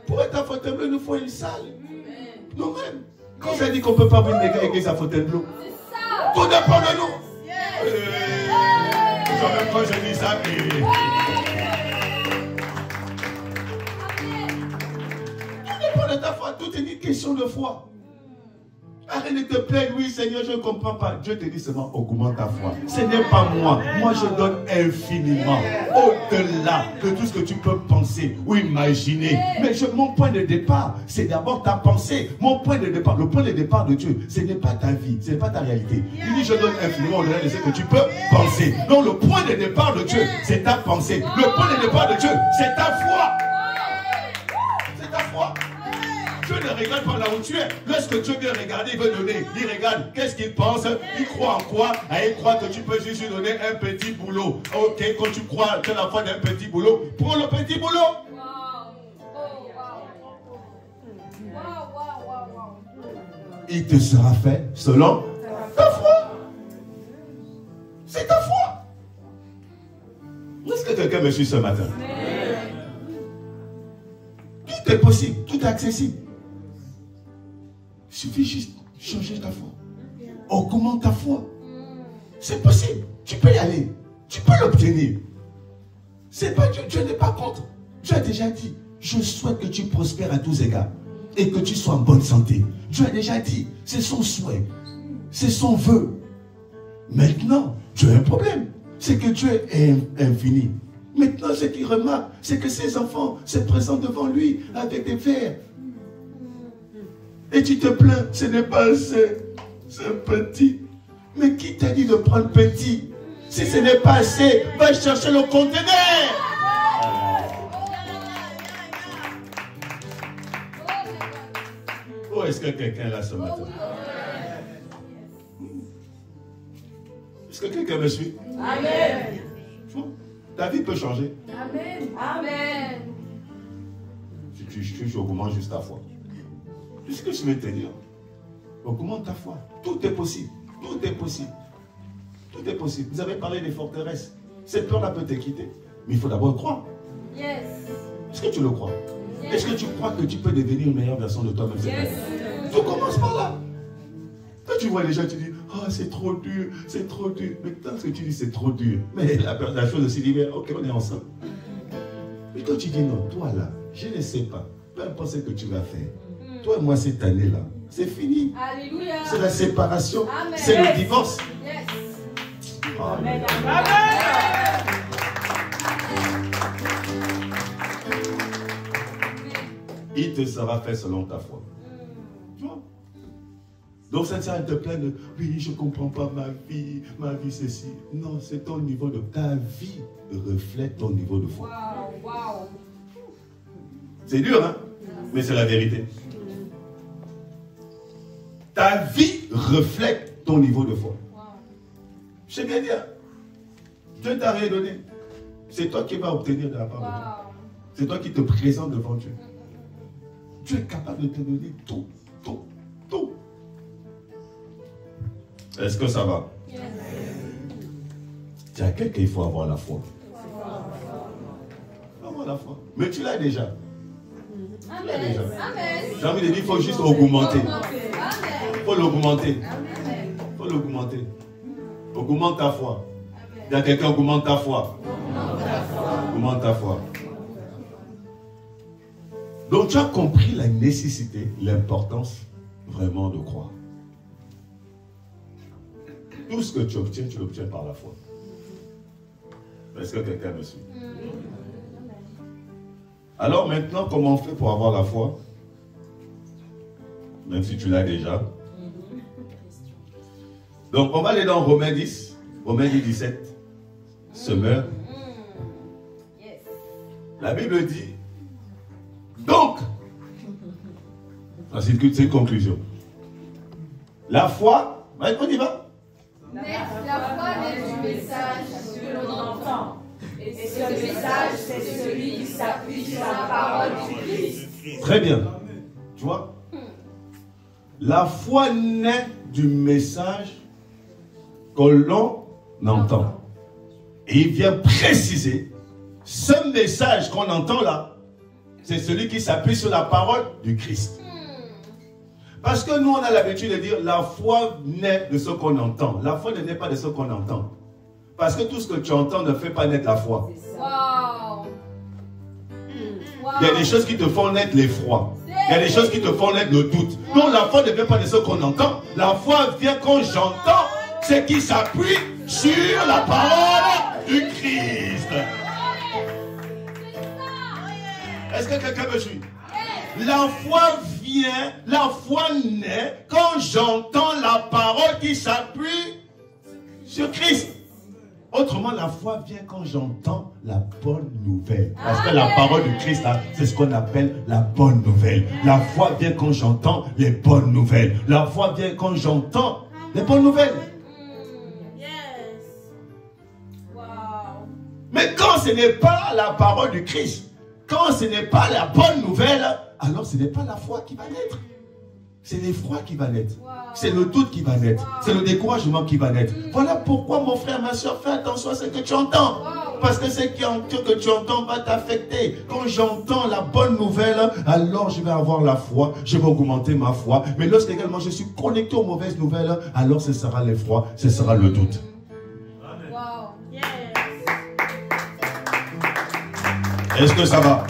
Pour être à Fontainebleau, il nous faut une salle. Nous-mêmes. Quand j'ai dit qu'on ne peut pas venir des églises à Fontainebleau, tout dépend de nous. Même quand je dis ça, tout dépend de ta foi. Tout est une question de foi. Arrête train de te plaindre, oui Seigneur, je ne comprends pas. Dieu te dit seulement, augmente ta foi. Ce n'est pas moi. Moi, je donne infiniment, au-delà de tout ce que tu peux penser ou imaginer. Mais mon point de départ, c'est d'abord ta pensée. Mon point de départ, le point de départ de Dieu, ce n'est pas ta vie, ce n'est pas ta réalité. Il dit, je donne infiniment au-delà de ce que tu peux penser. Donc, le point de départ de Dieu, c'est ta pensée. Le point de départ de Dieu, c'est ta foi. C'est ta foi. Dieu ne regarde pas là où tu es. Lorsque Dieu vient regarder, il veut donner. Il regarde, qu'est-ce qu'il pense? Il croit en quoi? Il croit que tu peux juste lui donner un petit boulot. Ok, quand tu crois que la foi d'un petit boulot, prends le petit boulot. Il te sera fait selon ta foi. C'est ta foi. Est-ce que quelqu'un me suit ce matin? Tout est possible, tout est accessible. Il suffit juste de changer ta foi. Augmente ta foi. C'est possible. Tu peux y aller. Tu peux l'obtenir. C'est pas Dieu. Dieu n'est pas contre. Dieu a déjà dit, je souhaite que tu prospères à tous égards et que tu sois en bonne santé. Dieu a déjà dit, c'est son souhait. C'est son vœu. Maintenant, Dieu a un problème. C'est que Dieu est infini. Maintenant, ce qu'il remarque, c'est que ses enfants se présentent devant lui avec des verres. Et tu te plains, ce n'est pas assez, c'est petit. Mais qui t'a dit de prendre petit? Si ce n'est pas assez, va chercher le conteneur. Oh, est-ce que quelqu'un est là ce matin? Est-ce que quelqu'un me suit? Amen. Ta vie peut changer. Amen. Amen. Tu augmentes juste ta foi. C'est ce que je vais te dire. Augmente ta foi. Tout est possible. Tout est possible. Tout est possible. Vous avez parlé des forteresses. Cette peur-là peut te quitter. Mais il faut d'abord croire. Yes. Est-ce que tu le crois? Yes. Est-ce que tu crois que tu peux devenir une meilleure version de toi-même? Yes. Tout commence par là. Quand tu vois les gens, tu dis, oh, c'est trop dur, c'est trop dur. Mais quand tu dis c'est trop dur, mais la chose aussi dit, ok, on est ensemble. Mais quand tu dis non, toi là, je ne sais pas, peu importe ce que tu vas faire. Toi et moi, cette année-là, c'est fini. Alléluia. C'est la séparation. Amen. C'est le divorce. Yes. Amen. Amen. Il te sera fait selon ta foi. Tu vois? Donc ça ne sert à te plaindre, oui, je ne comprends pas ma vie ceci. Non, c'est ton niveau de... Ta vie reflète ton niveau de foi. Wow, wow. C'est dur, hein? Mais c'est la vérité. Ta vie reflète ton niveau de foi. Wow. Je sais bien dire. Dieu t'a rien donné. C'est toi qui vas obtenir de la part de Dieu. C'est toi qui te présentes devant Dieu. Dieu est capable de te donner tout, tout, tout. Est-ce que ça va? Yes. Tiens, quelqu'un, il faut avoir la foi. Avoir la foi. Mais tu l'as déjà. Amen. Amen. J'ai envie de dire, il faut juste augmenter. Amen. Il faut l'augmenter. Amen. Il faut l'augmenter. Augmente ta foi. Il y a quelqu'un, augmente ta foi. Augmente ta foi. Donc tu as compris la nécessité, l'importance vraiment de croire. Tout ce que tu l'obtiens par la foi. Est-ce que quelqu'un me suit? Alors maintenant, comment on fait pour avoir la foi? Même si tu l'as déjà. Donc on va aller dans Romains 10, Romains 10, 17. Semeur. La Bible dit, donc, c'est une conclusion. La foi, on y va. La foi naît du message que l'on entend. Et ce message, c'est celui qui s'appuie sur la parole du Christ. Très bien. Tu vois? La foi naît du message que l'on entend. Et il vient préciser, ce message qu'on entend là, c'est celui qui s'appuie sur la parole du Christ. Parce que nous, on a l'habitude de dire, la foi naît de ce qu'on entend. La foi ne naît pas de ce qu'on entend. Parce que tout ce que tu entends ne fait pas naître la foi. Wow. Il y a des choses qui te font naître l'effroi. Il y a des choses qui te font naître le doute. Non, la foi ne vient pas de ce qu'on entend. La foi vient quand j'entends ce qui s'appuie sur la parole du Christ. Est-ce que quelqu'un me suit? La foi vient, la foi naît quand j'entends la parole qui s'appuie sur Christ. Autrement, la foi vient quand j'entends la bonne nouvelle. Parce que la parole du Christ, c'est ce qu'on appelle la bonne nouvelle. La foi vient quand j'entends les bonnes nouvelles. La foi vient quand j'entends les bonnes nouvelles. Mais quand ce n'est pas la parole du Christ, quand ce n'est pas la bonne nouvelle, alors ce n'est pas la foi qui va naître. C'est l'effroi qui va naître. C'est le doute qui va naître. C'est le découragement qui va naître. Voilà pourquoi, mon frère, ma soeur, fais attention à ce que tu entends. Parce que ce que tu entends va t'affecter. Quand j'entends la bonne nouvelle, alors je vais avoir la foi. Je vais augmenter ma foi. Mais lorsque également je suis connecté aux mauvaises nouvelles, alors ce sera l'effroi, ce sera le doute. Est-ce que ça va?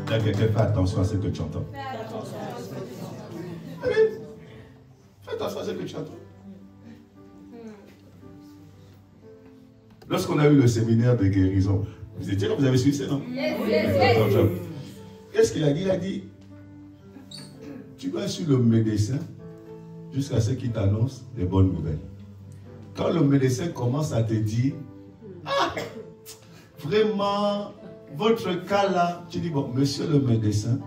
Il y a quelqu'un, fais attention à ce que tu entends. Fais attention à ce que tu entends. Lorsqu'on a eu le séminaire de guérison, vous étiez là, vous avez suivi ça, non? Qu'est-ce qu'il a dit? Il a dit, tu vas sur le médecin jusqu'à ce qu'il t'annonce des bonnes nouvelles. Quand le médecin commence à te dire, ah, vraiment, votre cas là, tu dis, bon, monsieur le médecin,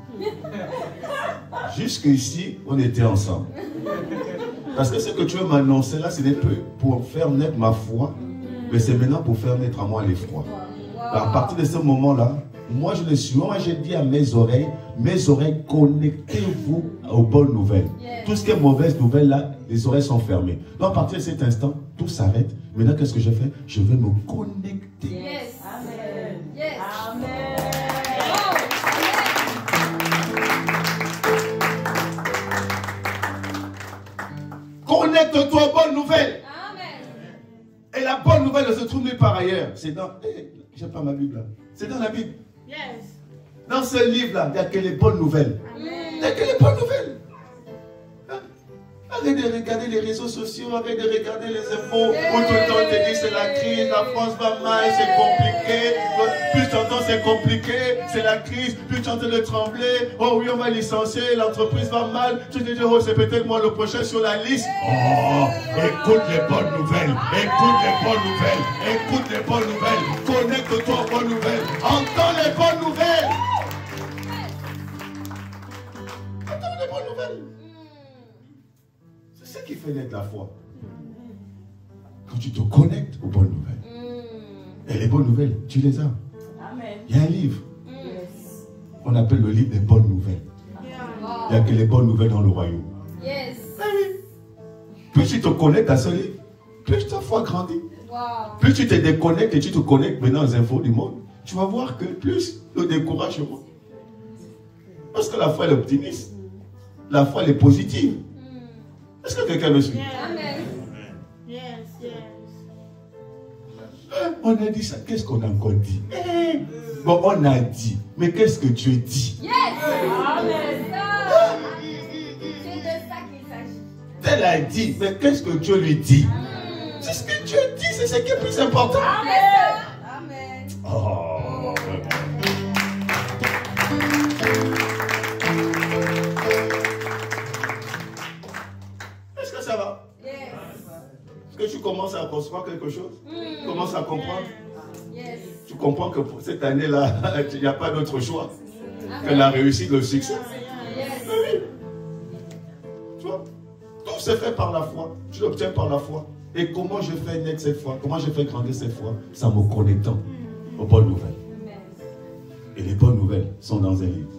jusqu'ici, on était ensemble. Parce que ce que tu veux m'annoncer là, ce n'est plus pour faire naître ma foi, mais c'est maintenant pour faire naître à moi l'effroi. À partir de ce moment-là, moi je le suis. Moi j'ai dit à mes oreilles, connectez-vous aux bonnes nouvelles. Tout ce qui est mauvaise nouvelle là, les oreilles sont fermées. Donc à partir de cet instant, tout s'arrête. Maintenant, qu'est-ce que je fais? Je vais me connecter. Yes. Amen. Yes. Amen. Connecte-toi aux bonnes nouvelles. Amen. Et la bonne nouvelle ne se trouve nulle part ailleurs. C'est dans... j'ai pas ma Bible là. C'est dans la Bible. Yes. Dans ce livre-là, il n'y a que les bonnes nouvelles. Il n'y a que les bonnes nouvelles. Arrête de regarder les réseaux sociaux, arrête de regarder les infos où tout le temps on te dit c'est la crise, la France va mal, c'est compliqué. Plus tu entends c'est compliqué, c'est la crise, plus tu entends de trembler. Oh oui, on va licencier, l'entreprise va mal. Tu te dis, oh c'est peut-être moi le prochain sur la liste. Oh, écoute les bonnes nouvelles, écoute les bonnes nouvelles, écoute les bonnes nouvelles. Connecte-toi aux bonnes nouvelles, entends les bonnes nouvelles. Entends les bonnes nouvelles. C'est ce qui fait naître la foi. Quand tu te connectes aux bonnes nouvelles. Et les bonnes nouvelles, tu les as. Amen. Il y a un livre. On appelle le livre des bonnes nouvelles. Il n'y a que les bonnes nouvelles dans le royaume. Yes. Plus tu te connectes à ce livre, plus ta foi grandit. Wow. Plus tu te déconnectes et tu te connectes maintenant aux infos du monde, tu vas voir que plus le découragement. Parce que la foi elle est optimiste. La foi elle est positive. Est-ce que quelqu'un me suit? Amen. Yes, yes. On a dit ça. Qu'est-ce qu'on a encore dit? Bon, on a dit. Mais qu'est-ce que Dieu dit? Yes. Amen. C'est de ça qu'il s'agit. Elle a dit. Mais qu'est-ce que Dieu lui dit? C'est ce que Dieu dit. C'est ce qui est plus important. Amen. Amen. Oh. Est-ce que ça va? Yes. Est-ce que tu commences à concevoir quelque chose? Tu commences à comprendre? Yes. Tu comprends que pour cette année-là, il n'y a pas d'autre choix que la réussite, le succès. Yes. Oui. Tu vois? Tout se fait par la foi. Tu l'obtiens par la foi. Et comment je fais naître cette foi? Comment je fais grandir cette foi? C'est en me connectant aux bonnes nouvelles. Et les bonnes nouvelles sont dans un livre.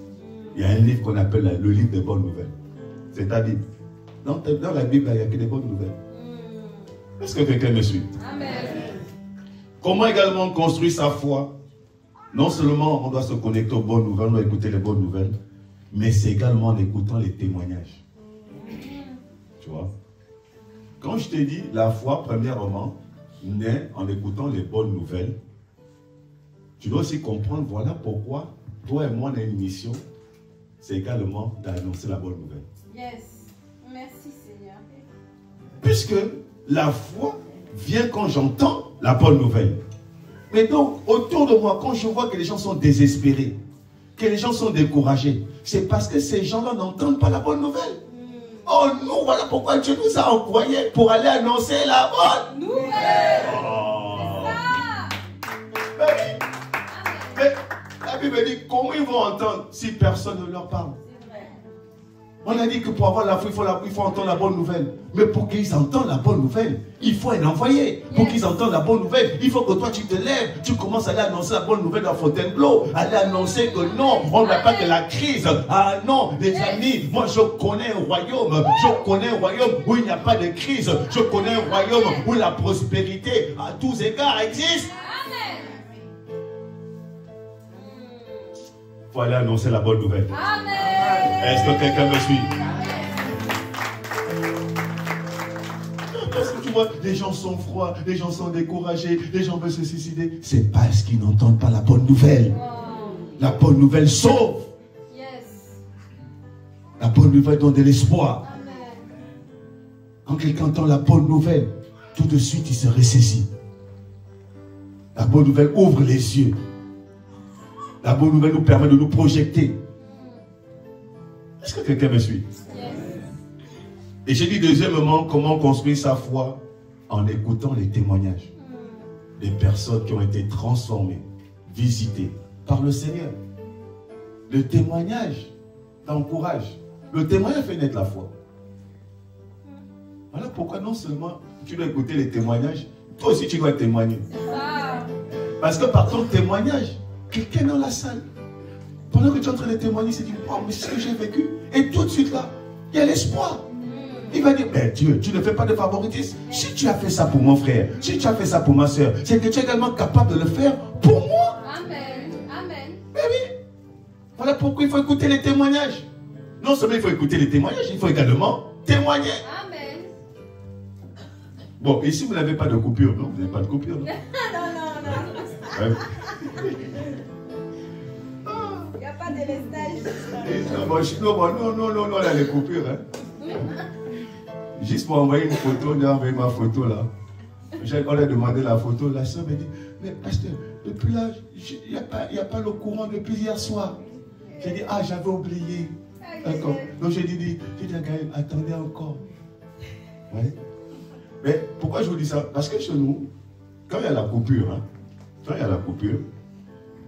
Il y a un livre qu'on appelle le livre des bonnes nouvelles. C'est ta Bible. Dans la Bible, il n'y a que des bonnes nouvelles. Est-ce que quelqu'un me suit? Amen. Comment également construire sa foi? Non seulement on doit se connecter aux bonnes nouvelles, on doit écouter les bonnes nouvelles, mais c'est également en écoutant les témoignages. Tu vois? Quand je t'ai dit, la foi, premièrement, naît en écoutant les bonnes nouvelles, tu dois aussi comprendre, voilà pourquoi toi et moi on a une mission c'est également d'annoncer la bonne nouvelle. Yes. Merci Seigneur. Puisque la foi vient quand j'entends la bonne nouvelle. Mais donc, autour de moi, quand je vois que les gens sont désespérés, que les gens sont découragés, c'est parce que ces gens-là n'entendent pas la bonne nouvelle. Oh, nous, voilà pourquoi Dieu nous a envoyés pour aller annoncer la bonne Nouvelle. Oh. C'est ça. Mais oui. Mais la Bible dit, comment ils vont entendre si personne ne leur parle? C'est vrai. On a dit que pour avoir la foi, il faut entendre la bonne nouvelle. Mais pour qu'ils entendent la bonne nouvelle, il faut un envoyé. Pour qu'ils entendent la bonne nouvelle, il faut que toi tu te lèves, tu commences à aller annoncer la bonne nouvelle dans Fontainebleau, aller annoncer que non, on n'a pas de la crise. Ah non, les amis, moi je connais un royaume, où il n'y a pas de crise. Je connais un royaume où la prospérité à tous égards existe. Il faut aller annoncer la bonne nouvelle. Amen. Est-ce que quelqu'un me suit? Parce que tu vois, les gens sont froids, les gens sont découragés, les gens veulent se suicider. C'est parce qu'ils n'entendent pas la bonne nouvelle. Wow. La bonne nouvelle sauve. Yes. La bonne nouvelle donne de l'espoir. Amen. Quand quelqu'un entend la bonne nouvelle, tout de suite il se ressaisit. La bonne nouvelle ouvre les yeux. La bonne nouvelle nous permet de nous projeter. Est-ce que quelqu'un me suit? Yes. Et j'ai dit deuxièmement, comment construire sa foi? En écoutant les témoignages des personnes qui ont été transformées, visitées par le Seigneur. Le témoignage t'encourage. Le témoignage fait naître la foi. Voilà pourquoi non seulement tu dois écouter les témoignages, toi aussi tu dois témoigner. Ah. Parce que par ton témoignage, quelqu'un dans la salle, pendant que tu es en train de témoigner, il se dit, oh, mais c'est ce que j'ai vécu. Et tout de suite là, il y a l'espoir. Il va dire, mais Dieu, tu ne fais pas de favoritisme. Si tu as fait ça pour mon frère, si tu as fait ça pour ma soeur, c'est que tu es également capable de le faire pour moi. Amen. Amen. Mais oui. Voilà pourquoi il faut écouter les témoignages. Non seulement il faut écouter les témoignages, il faut également témoigner. Amen. Bon, et si vous n'avez pas de coupure, non? Vous n'avez pas de coupure, non? Non, non. Ouais. Il n'y a pas de lestage. Non, là, les coupures. Hein. Juste pour envoyer une photo, j'ai envoyé ma photo là. On a demandé la photo, la soeur me dit, mais pasteur, depuis là, il n'y a pas le courant depuis hier soir. J'ai dit, ah, j'avais oublié. D'accord. Donc j'ai dit, attendez encore. Ouais. Mais pourquoi je vous dis ça? Parce que chez nous, quand il y a la coupure, hein,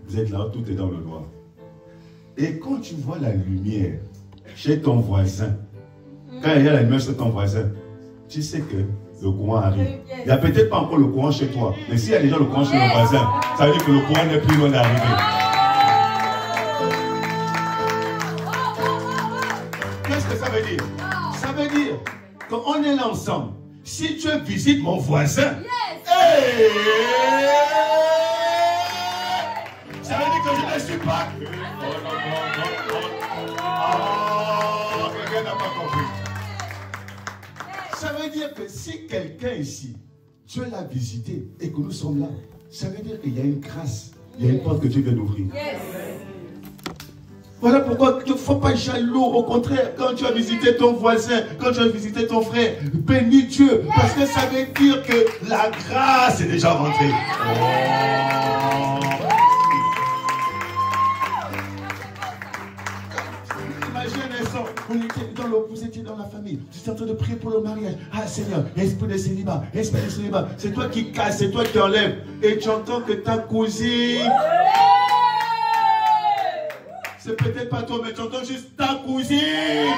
vous êtes là, tout est dans le noir. Et quand tu vois la lumière chez ton voisin, quand il y a la lumière chez ton voisin, tu sais que le courant arrive. Il n'y a peut-être pas encore le courant chez toi, mais s'il y a déjà le courant chez le voisin, ça veut dire que le courant n'est plus loin d'arriver. Qu'est-ce que ça veut dire? Ça veut dire qu'on est là ensemble. Si tu visites mon voisin, hey, ça veut dire que je ne suis pas. Quelqu'un n'a pas compris. Ça veut dire que si quelqu'un ici, Dieu l'a visité et que nous sommes là, ça veut dire qu'il y a une grâce, il y a une porte que Dieu vient d'ouvrir. Voilà pourquoi il ne faut pas être jaloux. Au contraire, quand tu as visité ton voisin, quand tu as visité ton frère, bénis Dieu. Parce que ça veut dire que la grâce est déjà rentrée. Imagine un instant, vous étiez dans la famille, tu étais en train de prier pour le mariage. Ah Seigneur, esprit de célibat, c'est toi qui casses, c'est toi qui enlèves. Et tu entends que ta cousine... C'est peut-être pas toi, mais tu entends juste ta cousine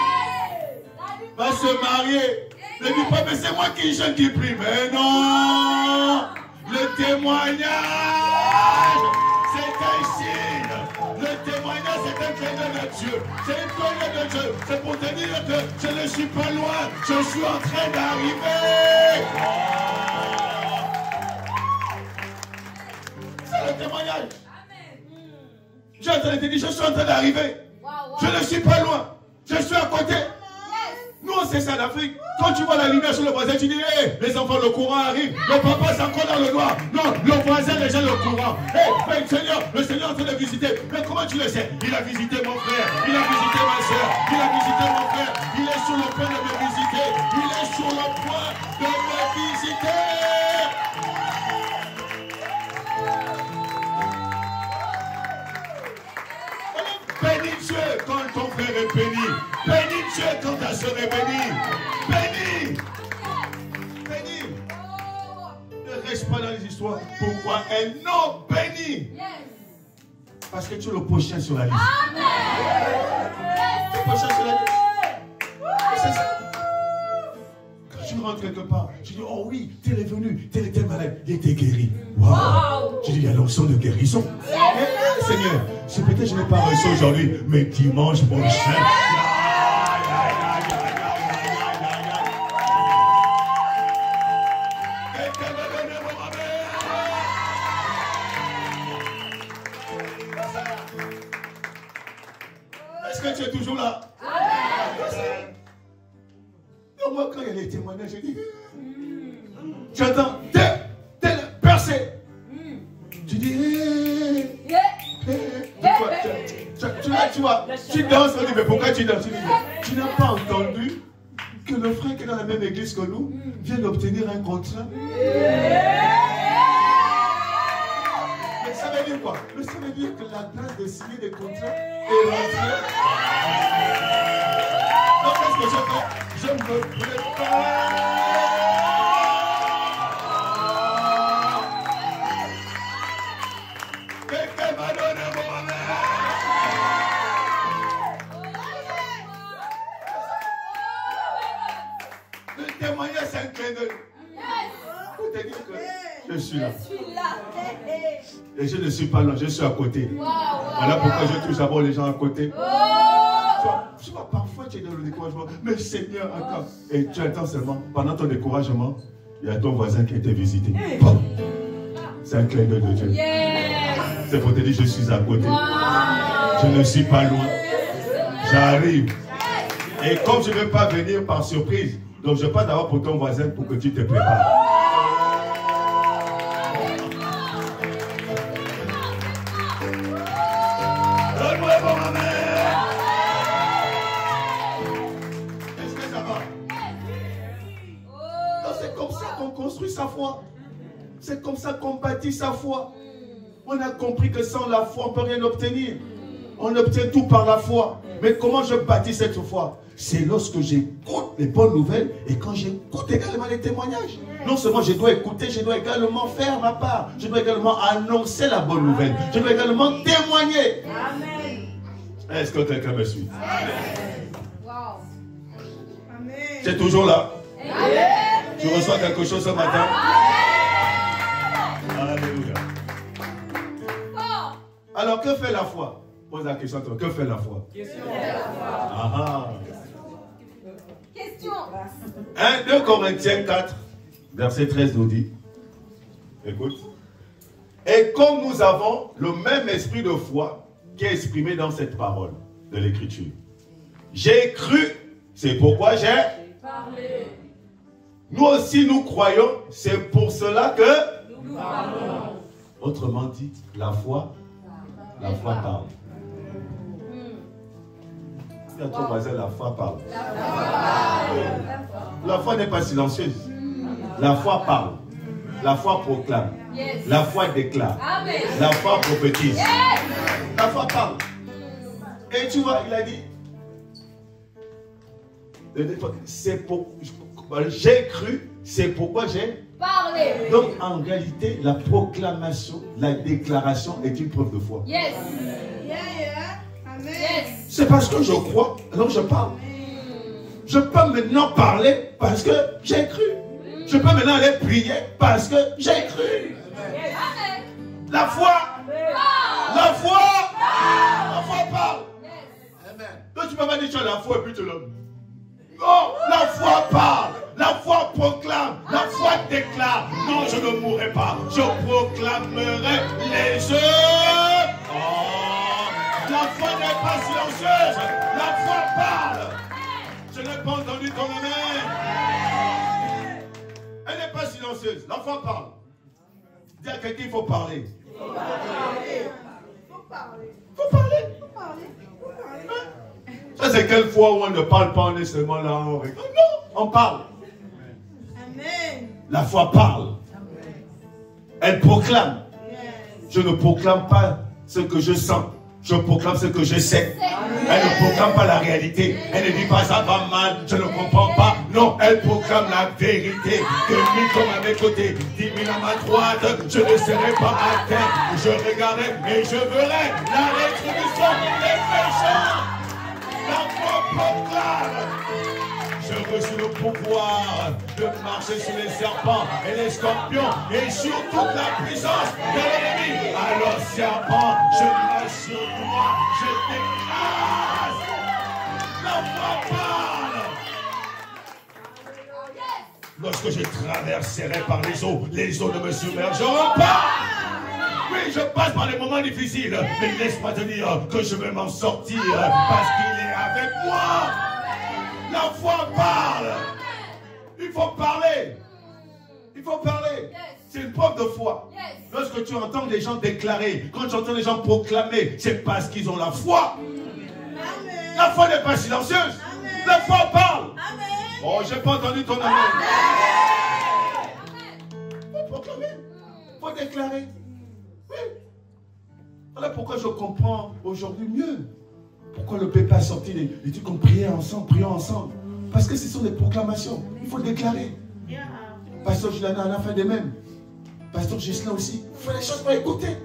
va se marier. Ne dis pas, mais c'est moi qui jeune qui prie. Mais non! Le témoignage, c'est un signe. Le témoignage, c'est un clin d'œil de Dieu. C'est un clin d'œil de Dieu. C'est pour te dire que je ne suis pas loin. Je suis en train d'arriver. C'est le témoignage. Dieu est en train de te dire, je suis en train d'arriver. Je ne suis pas loin. Je suis à côté. Nous, Souvent, c'est ça l'Afrique. Quand tu vois la lumière sur le voisin, tu dis, hey, les enfants, le courant arrive. Le papa, c'est encore dans le noir. Non, le voisin, déjà le courant. Hey, ben, le Seigneur est en train de visiter. Mais comment tu le sais? Il a visité mon frère. Il a visité ma soeur. Il a visité mon frère. Il est sur le point de me visiter. Il est sur le point de me visiter. Bénis Dieu quand ton frère est béni. Bénis Dieu quand ta soeur est bénie. Bénis. Bénis. Ne reste pas dans les histoires. Pourquoi un non béni? Parce que tu es le prochain sur la liste. Le prochain sur la liste. C'est ça. Quand tu rentres quelque part, tu dis, oh oui, tel est venu, tel était malade, il était guéri. Waouh. Tu dis, il y a l'onction de guérison. Seigneur, c'est peut-être que je n'ai pas reçu aujourd'hui, mais dimanche prochain. Est-ce que tu es toujours là? Non, moi, quand il y a les témoignages, je dis, tu entends, tel percé. Tu dis, tu vois, tu danses, on dit, mais pourquoi tu danses? Tu n'as pas entendu que le frère qui est dans la même église que nous vient d'obtenir un contrat? Mais ça veut dire quoi? Mais ça veut dire que la grâce de signer des contrats est rentrée. Donc, qu'est-ce que je fais? Je me prépare. Quelqu'un m'a donné mon amen. Le témoignage, c'est un clin d'œil. Pour te dire que je suis là. Et je ne suis pas là, je suis à côté. Voilà pourquoi je touche d'abord les gens à côté. Tu vois, parfois tu es dans le découragement. Mais Seigneur, attends. Et tu attends seulement. Pendant ton découragement, il y a ton voisin qui a été visité. C'est un clin d'œil de Dieu. C'est pour te dire, je suis à côté. Je ne suis pas loin. J'arrive. Et comme je ne veux pas venir par surprise, donc je passe d'abord pour ton voisin pour que tu te prépares. Donne-moi mon amen. Est-ce que ça va? Non, c'est comme ça qu'on construit sa foi. C'est comme ça qu'on bâtit sa foi. On a compris que sans la foi, on ne peut rien obtenir. On obtient tout par la foi. Mais comment je bâtis cette foi? C'est lorsque j'écoute les bonnes nouvelles et quand j'écoute également les témoignages. Non seulement je dois écouter, je dois également faire ma part. Je dois également annoncer la bonne nouvelle. Je dois également témoigner. Amen. Est-ce que quelqu'un me suit? Amen. Tu es toujours là? Amen. Tu reçois quelque chose ce matin? Amen. Alléluia. Alors que fait la foi? Pose la question à toi. Que fait la foi? Question. Question. 2 Corinthiens 4, verset 13 nous dit. Écoute. Et comme nous avons le même esprit de foi qui est exprimé dans cette parole de l'Écriture. J'ai cru, c'est pourquoi j'ai parlé. Nous aussi nous croyons, c'est pour cela que nous parlons. Autrement dit, la foi parle. À ton voisin, la foi parle. La foi n'est pas silencieuse. La foi parle. La foi proclame. La foi déclare. La foi prophétise. La foi parle. Et tu vois, il a dit, c'est pour, j'ai cru, c'est pourquoi j'ai parlé. Donc en réalité, la proclamation, la déclaration est une preuve de foi. Yes. C'est parce que je crois, alors je parle. Je peux maintenant parler parce que j'ai cru. Je peux maintenant aller prier parce que j'ai cru. La foi parle. Donc tu ne peux pas dire tu as la foi et puis tu l'as. Non, la foi parle. La foi proclame. La foi déclare. Non, je ne mourrai pas. Je proclamerai les œuvres. La foi n'est pas silencieuse. La foi parle. Je Je n'ai pas entendu ton amen. Elle n'est pas silencieuse. L'enfant parle. Dis à quelqu'un, il faut parler. Il faut parler. Ça, c'est quelle fois où on ne parle pas, on est seulement là, on regarde. Non, on parle. Amen. La foi parle. Elle proclame. Je ne proclame pas ce que je sens. Je proclame ce que je sais. Elle ne proclame pas la réalité. Elle ne dit pas ça va mal, je ne comprends pas. Non, elle proclame la vérité. Que 1000 comme à mes côtés, 10 000 à ma droite, je ne serai pas à terre. Je regarderai et je verrai la rétribution des pécheurs. La foi proclame. Je reçois le pouvoir de marcher sur les serpents et les scorpions et sur toute la puissance de l'ennemi. Alors, serpent, je marche sur toi, je t'écrase. La foi parle. Lorsque je traverserai par les eaux ne me submergeront pas. Oui, je passe par des moments difficiles, mais laisse-moi te dire que je vais m'en sortir parce qu'il est avec moi. La foi parle. Il faut parler. Il faut parler. C'est une preuve de foi. Lorsque tu entends les gens déclarer, quand tu entends les gens proclamer, c'est parce qu'ils ont la foi. La foi n'est pas silencieuse. La foi parle. Oh, j'ai pas entendu ton amen. Il faut proclamer. Il faut déclarer. Oui. Voilà pourquoi je comprends aujourd'hui mieux. Pourquoi le pépé a sorti les trucs qu'on priait ensemble, prions ensemble. Parce que ce sont des proclamations. Il faut déclarer. Pasteur Julana en a fait de même. Pasteur Gislain aussi. Il faut les choses pour écouter.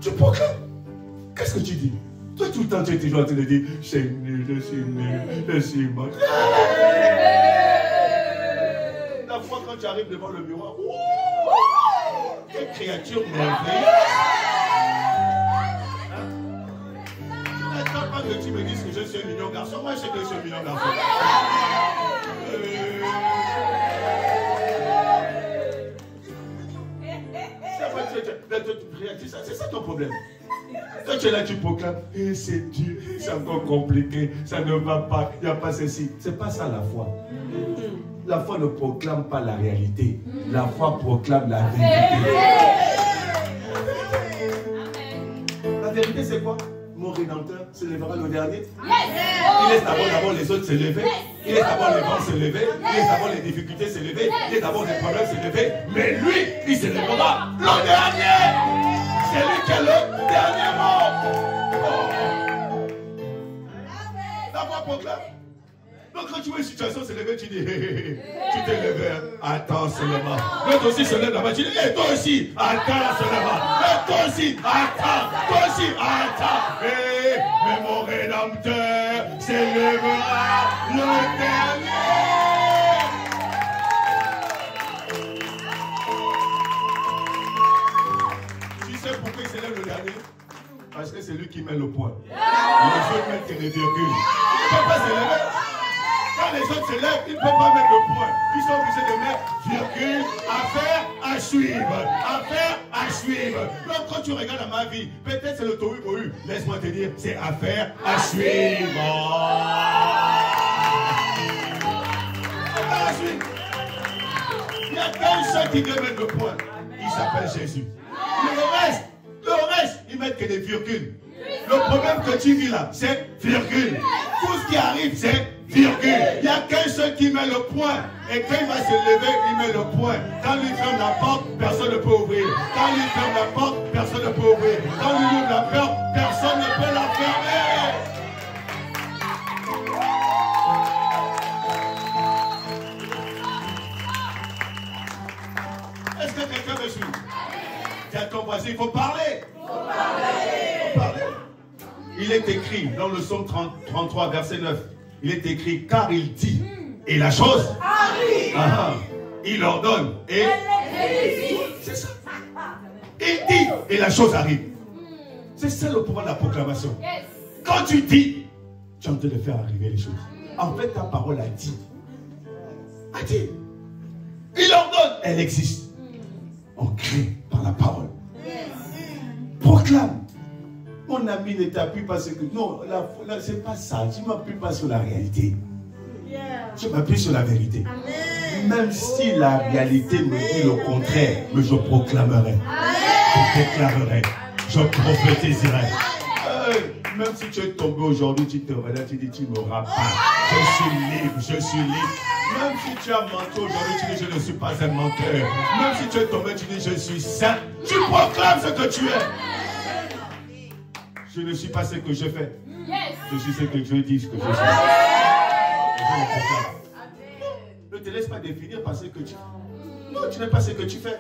Tu proclames. Qu'est-ce que tu dis? Toi, tout le temps, tu es toujours en train de dire c'est nul, je suis nul, je suis moche. La fois quand tu arrives devant le miroir, quelle créature merveilleuse. Pas que tu me dises que je suis un mignon garçon. Moi, je sais que je suis un mignon garçon. C'est ça ton problème. Quand tu es là, tu proclames. Et c'est dur, c'est encore compliqué, ça ne va pas, il n'y a pas ceci. C'est pas ça la foi. La foi ne proclame pas la réalité. La foi proclame la vérité. La vérité, c'est quoi? Mon Rédempteur se lèvera le dernier. Il laisse d'abord les autres se lever. Il laisse d'abord les vents se lever. Il laisse d'abord les difficultés se lever. Il laisse d'abord les problèmes se lever. Mais lui, il se lèvera le dernier. C'est lui qui a le dernier mot. Oh. La voix proclame. Donc quand tu vois une situation se lever, tu dis, tu t'es levé, attends seulement. L'autre aussi se lève là-bas, tu dis, et toi aussi, attends seulement. Et toi aussi, attends. Toi aussi, attends. Mais mon Rédempteur s'élèvera le dernier. Tu sais pourquoi il s'élève le dernier? Parce que c'est lui qui met le point. Les autres mettent que des virgules. Il ne peut pas s'élever. Quand les autres se lèvent, ils ne peuvent pas mettre le point. Ils sont obligés de mettre virgule, affaire à suivre. Affaire à suivre. Donc quand tu regardes à ma vie, peut-être c'est le tohu-bohu. Laisse-moi te dire, c'est affaire à suivre. Affaire à suivre. Il n'y a qu'un seul qui doit mettre le point. Il s'appelle Jésus. Le reste, ils mettent que des virgules. Le problème que tu vis là, c'est virgule. Tout ce qui arrive, c'est virgule. Il n'y a qu'un seul qui met le point. Et quand il va se lever, il met le point. Quand lui ferme la porte, personne ne peut ouvrir. Quand lui ferme la porte, personne ne peut ouvrir. Quand lui ouvre la porte, personne ne peut la fermer. Est-ce que quelqu'un me suit? Dis à ton voisin, il faut parler. Il faut parler. Il est écrit dans le psaume 33, verset 9. Il est écrit, car il dit, et la chose arrive. Il ordonne, et c'est ça. Il dit, et la chose arrive. C'est ça le pouvoir de la proclamation. Quand tu dis, tu es en train de faire arriver les choses. En fait, ta parole a dit. A dit. Il ordonne, elle existe. On crée par la parole. Proclame. Mon ami ne t'appuie pas sur que... Non, c'est pas ça. Tu ne m'appuies pas sur la réalité. Je m'appuie sur la vérité. Amen. Même si la réalité me dit le contraire, mais je proclamerai. Je déclarerai. Je prophétiserai. Même si tu es tombé aujourd'hui, tu te relèves, tu dis tu n'auras pas. Je suis libre, je suis libre. Même si tu as menti aujourd'hui, tu dis je ne suis pas un menteur. Même si tu es tombé, tu dis je suis saint. Tu proclames ce que tu es. Je ne suis pas ce que je fais. Je suis ce que Dieu dit que je suis. Ne te laisse pas définir par ce que tu fais. Non, tu n'es pas ce que tu fais.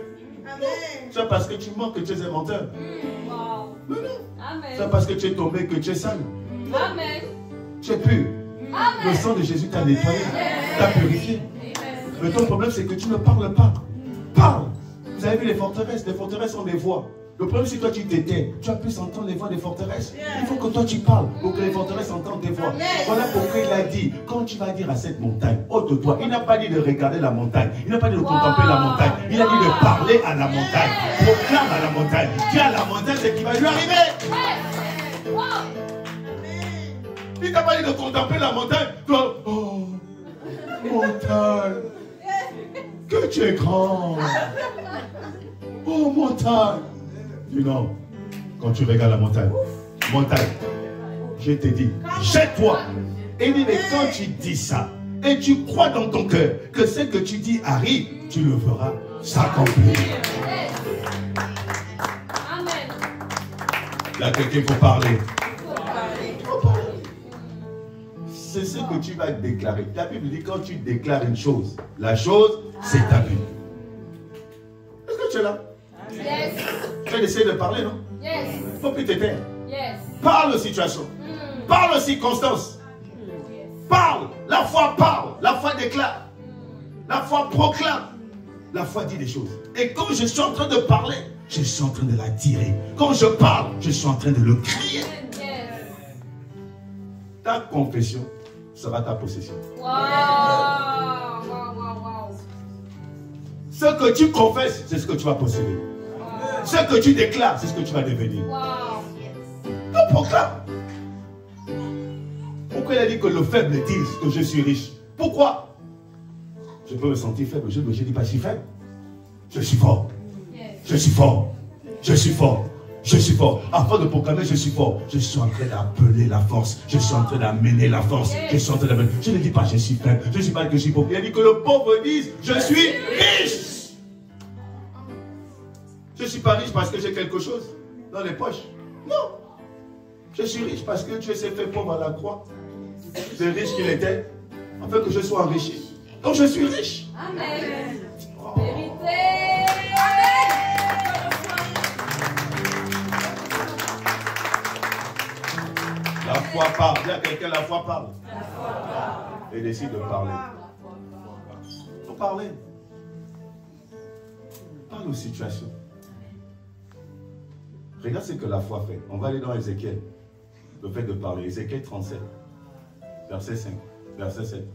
C'est parce que tu mens que tu es un menteur. Non. C'est parce que tu es tombé que tu es sale. Amen. Tu es pur. Amen. Le sang de Jésus t'a nettoyé, t'a purifié. Mais ton problème, c'est que tu ne parles pas. Parle. Vous avez vu les forteresses ont des voix. Le problème, c'est que toi, tu t'étais. Tu as pu entendre les voix des forteresses. Il faut que toi, tu parles pour que les forteresses entendent tes voix. Voilà pourquoi il a dit, quand tu vas dire à cette montagne, ôte-toi. Il n'a pas dit de regarder la montagne. Il n'a pas dit de contempler la montagne. Il a dit de parler à la montagne. Proclame à la montagne. Dis à la montagne ce qui va lui arriver. Il n'a pas dit de contempler la montagne. Toi, oh, montagne, que tu es grand. Oh, montagne. Dis non, quand tu regardes la montagne, je te dis, jette-toi. Et il dit, mais quand tu dis ça, et tu crois dans ton cœur que ce que tu dis arrive, tu le feras s'accomplir. Là, quelqu'un faut parler. C'est ce que tu vas déclarer. La Bible dit, quand tu déclares une chose, la chose s'établit. Est-ce que tu es là? Yes. Tu vas essayer de parler, non? Yes. Il ne faut plus te taire. Yes. Parle aux situations. Parle aux circonstances. Parle. La foi déclare. La foi proclame. La foi dit des choses. Et quand je suis en train de parler, je suis en train de la tirer. Quand je parle, je suis en train de le crier. Ta confession sera ta possession. Wow. Ce que tu confesses, c'est ce que tu vas posséder. Ce que tu déclares, c'est ce que tu vas devenir. Tu proclames. Pourquoi il a dit que le faible dise que je suis riche? Pourquoi? Je peux me sentir faible. Je ne dis pas je suis faible. Je suis fort. Je suis fort. Je suis fort. Je suis fort. Avant de proclamer je suis fort, je suis en train d'appeler la force. Je suis en train d'amener la force. Je suis en train d'amener. Je ne dis pas je suis faible. Je ne dis pas que je suis pauvre. Il a dit que le pauvre dise je suis riche. Je ne suis pas riche parce que j'ai quelque chose dans les poches. Non. Je suis riche parce que Dieu s'est fait pauvre à la croix. C'est riche qu'il était, afin que je sois enrichi. Donc je suis riche. Amen. Oh. Vérité. La foi parle. Il y a quelqu'un, la foi parle. Et décide de parler. Il faut parler. Parle aux situations. Regarde ce que la foi fait. On va aller dans Ézéchiel. Le fait de parler. Ézéchiel 37. Verset 5. Verset 7.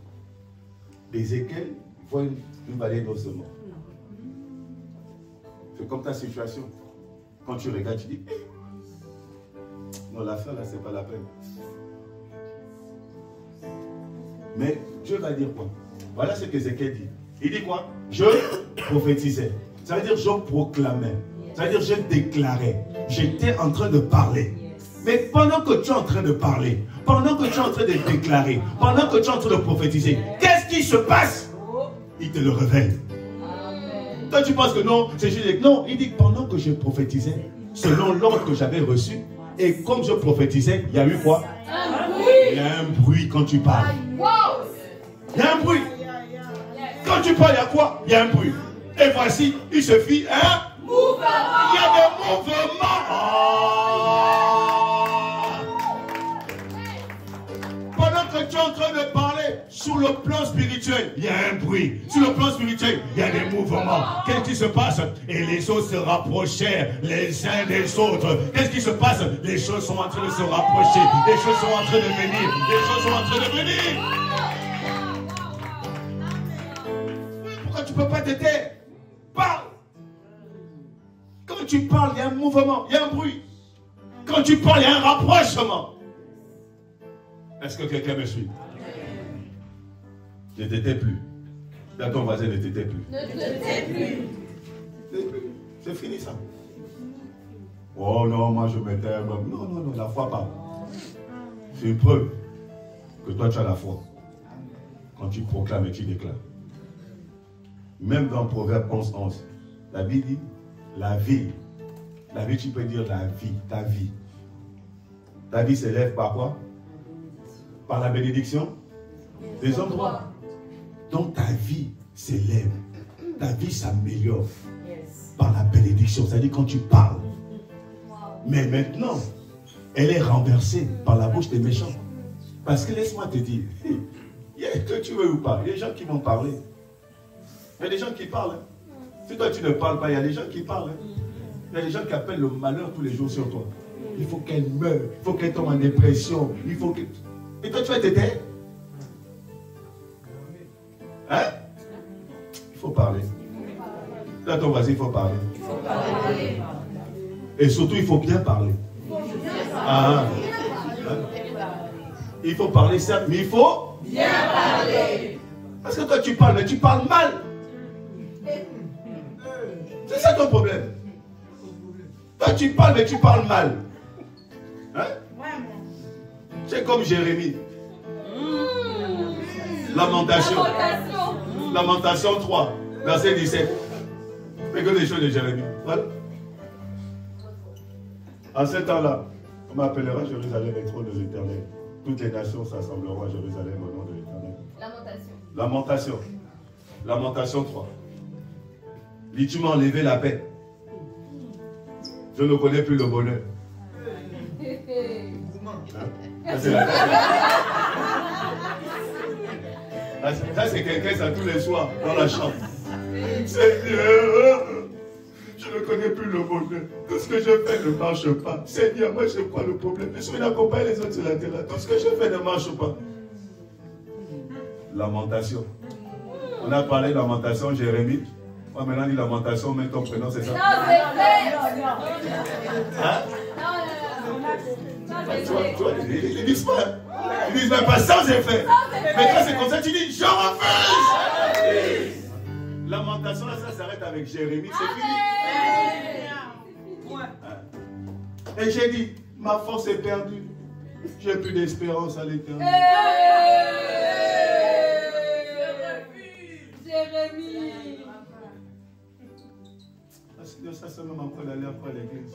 Ézéchiel voit une vallée d'ossements. C'est comme ta situation. Quand tu regardes, tu dis non, l'affaire là, c'est pas la peine. Mais Dieu va dire quoi? Voilà ce qu'Ézéchiel dit. Il dit quoi? Je prophétisais. Ça veut dire je proclamais. Ça veut dire je déclarais. J'étais en train de parler. Mais pendant que tu es en train de parler, pendant que tu es en train de déclarer, pendant que tu es en train de prophétiser, qu'est-ce qui se passe? Il te le révèle. Toi tu penses que non, c'est juste... Non, il dit que pendant que je prophétisais, selon l'ordre que j'avais reçu, et comme je prophétisais, il y a eu quoi? Il y a un bruit quand tu parles. Il y a un bruit. Quand tu parles, il y a quoi? Il y a un bruit. Et voici, il se fit un mouvement. Il y a des mouvements. Pendant que tu es en train de parler, sur le plan spirituel, il y a un bruit. Sur le plan spirituel, il y a des mouvements. Qu'est-ce qui se passe? Et les choses se rapprochèrent les uns des autres. Qu'est-ce qui se passe? Les choses sont en train de se rapprocher. Les choses sont en train de venir. Les choses sont en train de venir. Pourquoi tu ne peux pas te taire? Parle. Quand tu parles, il y a un mouvement, il y a un bruit. Quand tu parles, il y a un rapprochement. Est-ce que quelqu'un me suit? Ne t'étais plus. Là, ton voisin ne t'était plus. Ne t'était plus. C'est fini ça. Oh non, moi je m'étais... Non, non, non, la foi pas. C'est une preuve que toi tu as la foi. Quand tu proclames et tu déclares. Même dans Proverbe 11:11, la Bible dit la vie. La vie, tu peux dire la vie, ta vie. Ta vie s'élève par quoi? Par la bénédiction des hommes droits. Donc ta vie s'élève. Ta vie s'améliore par la bénédiction. C'est-à-dire quand tu parles. Mais maintenant, elle est renversée par la bouche des méchants. Parce que laisse-moi te dire, que tu veux ou pas, il y a des gens qui vont parler. Il y a des gens qui parlent. Si toi tu ne parles pas, il y a des gens qui parlent. Il y a des gens qui appellent le malheur tous les jours sur toi. Il faut qu'elle meure, il faut qu'elle tombe en dépression, il faut que... Et toi tu vas t'aider. Hein? Il faut parler. Là ton voisin, il faut parler. Et surtout, il faut bien parler. Ah. Il faut parler certes, mais il faut bien parler. Parce que toi tu parles, mais tu parles mal. C'est ça ton problème. Toi tu parles, mais tu parles mal. Hein? C'est comme Jérémie. Lamentation. Lamentation 3, verset 17. Fais que les choses de Jérémie. Voilà. En ce temps-là, on m'appellera Jérusalem le trône de l'Éternel. Toutes les nations s'assembleront à Jérusalem au nom de l'Éternel. Lamentation. Lamentation 3. Dis, tu m'as enlevé la paix. Je ne connais plus le bonheur. Hein? Ça, c'est quelqu'un, ça, tous les soirs, dans la chambre. Seigneur, je ne connais plus le bonheur. Tout ce que je fais ne marche pas. Seigneur, moi, je crois le problème. Je suis accompagné les autres sur la terre. Tout ce que je fais ne marche pas. Lamentation. On a parlé de lamentation, Jérémie. On va maintenant dit lamentation, mais ton prénom, c'est ça? Non, c'est fait. Hein? Non, ils disent pas. Ils disent même pas sans effet. Mais quand c'est comme ça, tu dis, je refuse. Lamentation, là, ça s'arrête avec Jérémie, c'est fini. Et j'ai dit, ma force est perdue. J'ai plus d'espérance à l'éternel. Jérémie. Ça, c'est même encore d'aller après l'église.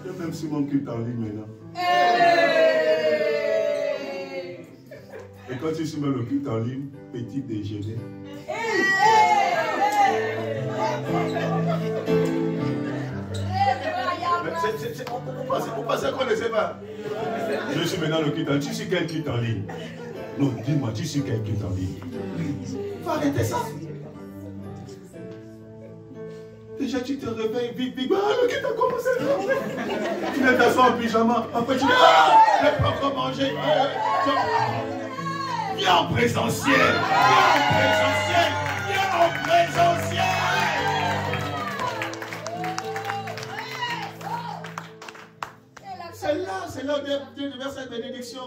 Je même sur mon culte en ligne maintenant. Et quand tu suis même le culte en ligne, petit déjeuner. Vous pensez qu'on ne sait pas? Je suis maintenant le culte en ligne. Tu suis quel culte en ligne? Non, dis-moi, tu suis quel culte en ligne? Il faut arrêter ça. Déjà, tu te réveilles, vite, vite. Ah, le culte a commencé. Tu viens t'asseoir en pyjama. Après, tu dis, ah, je n'ai pas encore mangé. Viens en présentiel. Viens en présentiel. Viens en présentiel. C'est là où Dieu verse cette bénédiction.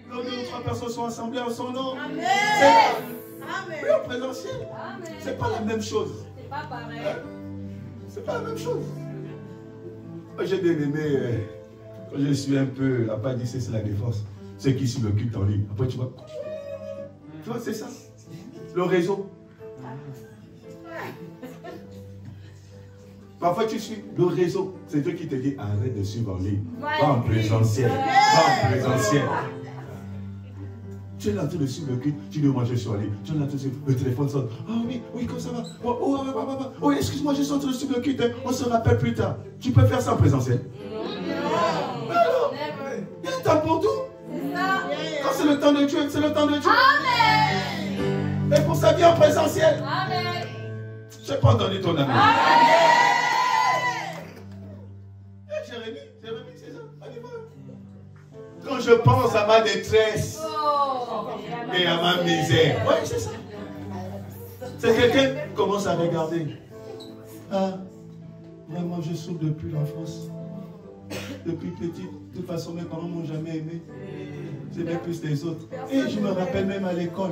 Là où 2 ou 3 personnes sont assemblées en son nom. Amen. Oui, en présentiel. C'est pas la même chose. C'est pas pareil. C'est pas la même chose. Moi, j'ai bien aimé, quand je suis un peu, à pas dit c'est la défense. Ceux qui suivent le culte en ligne. Après, tu vois, c'est ça. Le réseau. Parfois, tu suis le réseau. C'est Dieu qui te dit arrête de suivre en ligne. Pas en présentiel. Pas en présentiel. Tu es là en train de suivre le culte. Tu dis, moi je suis en ligne. Tu es là en train de suivre. Le téléphone sonne. Ah oui, oui, comment ça va? Oh, excuse-moi, je suis en train de suivre le culte. On se rappelle plus tard. Tu peux faire ça en présentiel? Alors, il y a un temps pour tout. Quand c'est le temps de Dieu, c'est le temps de Dieu. Amen. Et pour ça, viens en présentiel. Amen. Je n'ai pas entendu ton amour. Jérémie, c'est ça. Allez, voilà. Quand je pense à ma détresse et à ma misère, oui, c'est ça. C'est quelqu'un qui commence à regarder. Ah, vraiment, je souffre depuis l'enfance. Depuis petit, de toute façon, mes parents ne m'ont jamais aimé. J'aimais plus les autres. Et je me rappelle même à l'école,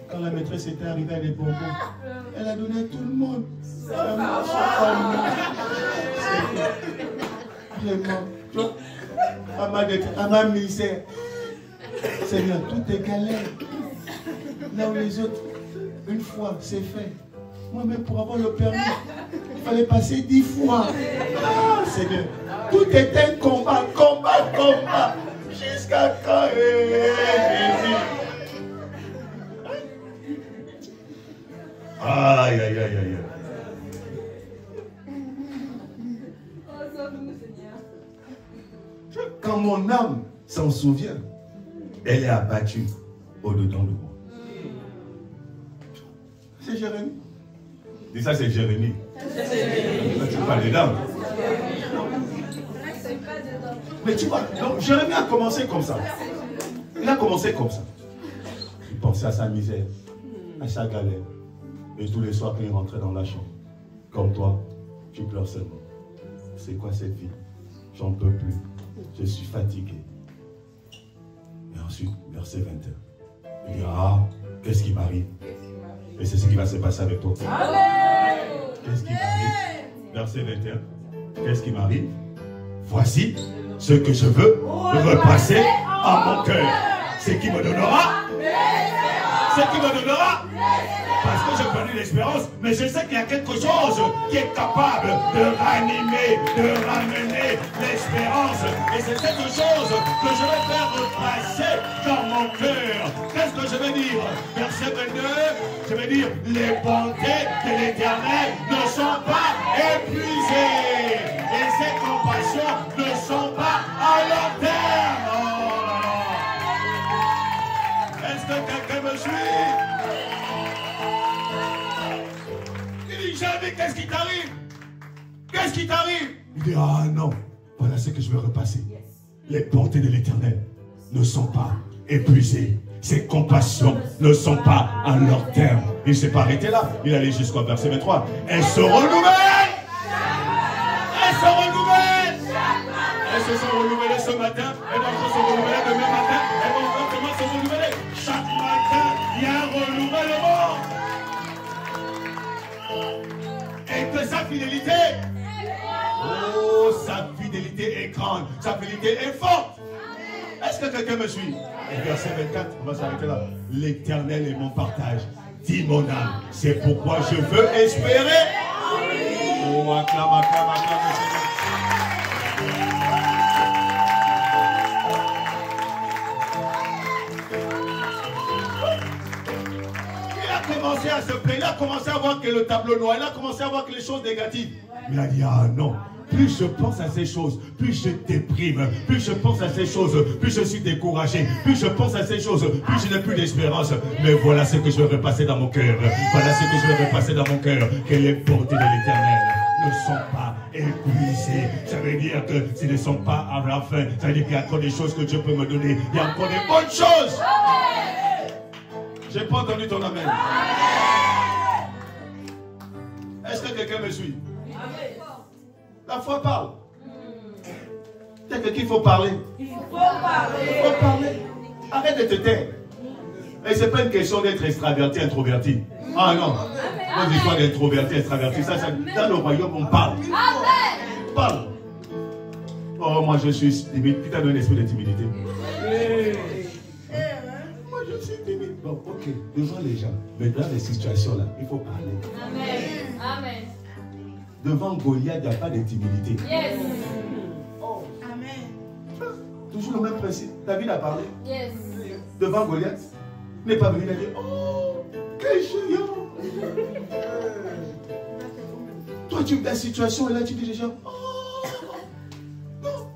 quand la maîtresse était arrivée avec les bonbons, elle a donné à tout le monde. Vraiment, à ma misère. Seigneur, tout est galère. Là où les autres, une fois, c'est fait. Moi-même, pour avoir le permis, il fallait passer 10 fois. Ah, Seigneur, tout est un combat, combat. Jusqu'à quand Jésus. Aïe, aïe, aïe, aïe. Quand mon âme s'en souvient, elle est abattue au-dedans de moi. C'est Jérémie. Dis ça, c'est Jérémie. Tu parles des dames. Mais tu vois, donc Jérémie a commencé comme ça. Il a commencé comme ça. Il pensait à sa misère, à sa galère. Et tous les soirs, quand il rentrait dans la chambre, comme toi, tu pleures seulement. C'est quoi cette vie? J'en peux plus. Je suis fatigué. Et ensuite, verset 21. Il dit, ah, qu'est-ce qui m'arrive? Et c'est ce qui va se passer avec toi. Qu'est-ce qui m'arrive? Verset 21. Qu'est-ce qui m'arrive? Voici ce que je veux repasser à mon cœur. Ce qui me donnera. Ce qui me donnera. Parce que j'ai perdu l'espérance, mais je sais qu'il y a quelque chose qui est capable de ranimer, de ramener l'espérance. Et c'est quelque chose que je vais faire repasser dans mon cœur. Qu'est-ce que je vais dire? Verset 22, je vais dire, les bontés de l'Éternel ne sont pas épuisées. Et ses compassions ne sont pas à long terme. Oh là là. Est-ce que quelqu'un me suit? Jamais, qu'est-ce qui t'arrive? Qu'est-ce qui t'arrive? Il dit, ah non, voilà ce que je veux repasser. Les bontés de l'Éternel ne sont pas épuisées. Ses compassions ne sont pas à leur terme. Il ne s'est pas arrêté là. Il allait jusqu'au verset 23. Elles se renouvellent. Elles se renouvellent. Elles se sont renouvelées ce matin. Elles vont se renouveler demain matin. Elles vont vraiment se renouveler. Chaque matin, il y a un renouvellement. Et que sa fidélité, oh, sa fidélité est grande, sa fidélité est forte. Est-ce que quelqu'un me suit? Et verset 24, on va s'arrêter là. L'Éternel est mon partage, dit mon âme. C'est pourquoi je veux espérer. Oh, acclame, acclame, acclame, Seigneur. Il a commencé à se plaindre, il a commencé à voir que le tableau noir, il a commencé à voir que les choses négatives. Mais il a dit, ah non, plus je pense à ces choses, plus je déprime, plus je pense à ces choses, plus je suis découragé, plus je pense à ces choses, plus je n'ai plus d'espérance. Mais voilà ce que je vais repasser dans mon cœur, voilà ce que je vais repasser dans mon cœur, que les bontés de l'Éternel ne sont pas épuisées. Ça veut dire que s'ils ne sont pas à la fin, ça veut dire qu'il y a encore des choses que Dieu peut me donner, il y a encore des bonnes choses. J'ai pas entendu ton amen. Est-ce que quelqu'un me suit? La foi parle. Peut-être qu'il faut parler. Il faut parler. Arrête de te taire. Et c'est pas une question d'être extraverti, introverti. Ah non. Moi, je dis pas d'introverti, extraverti. Ça, dans le royaume, on parle. Parle. Oh, moi, je suis timide. Qui t'a donné l'esprit de timidité? Moi, je suis timide. Bon, ok. Devant les gens. Mais dans les situations-là, il faut parler. Amen. Amen. Devant Goliath, il n'y a pas de timidité. Yes. Oh. Amen. Toujours le même principe. David a parlé. Yes. Devant Goliath. Il n'est pas venu, il a dit, oh, quel géant. Toi, ta situation est là, tu dis déjà, oh, non.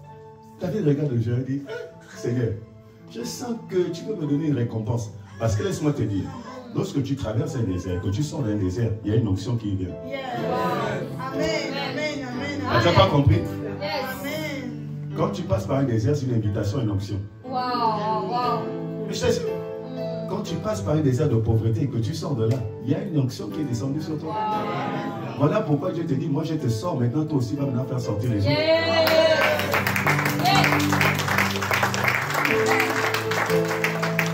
David regarde le géant et dit, Seigneur, je sens que tu peux me donner une récompense. Parce que laisse-moi te dire, lorsque tu traverses un désert, que tu sors d'un désert, il y a une onction qui vient. Yeah. Amen. Amen. Amen. Ah, tu n'as pas compris? Yes. Amen. Quand tu passes par un désert, c'est une invitation, une onction. Wow. Wow. Mais je t'assure, quand tu passes par un désert de pauvreté et que tu sors de là, il y a une onction qui est descendue sur toi. Voilà pourquoi Dieu te dit, moi je te sors, maintenant toi aussi va maintenant faire sortir les autres.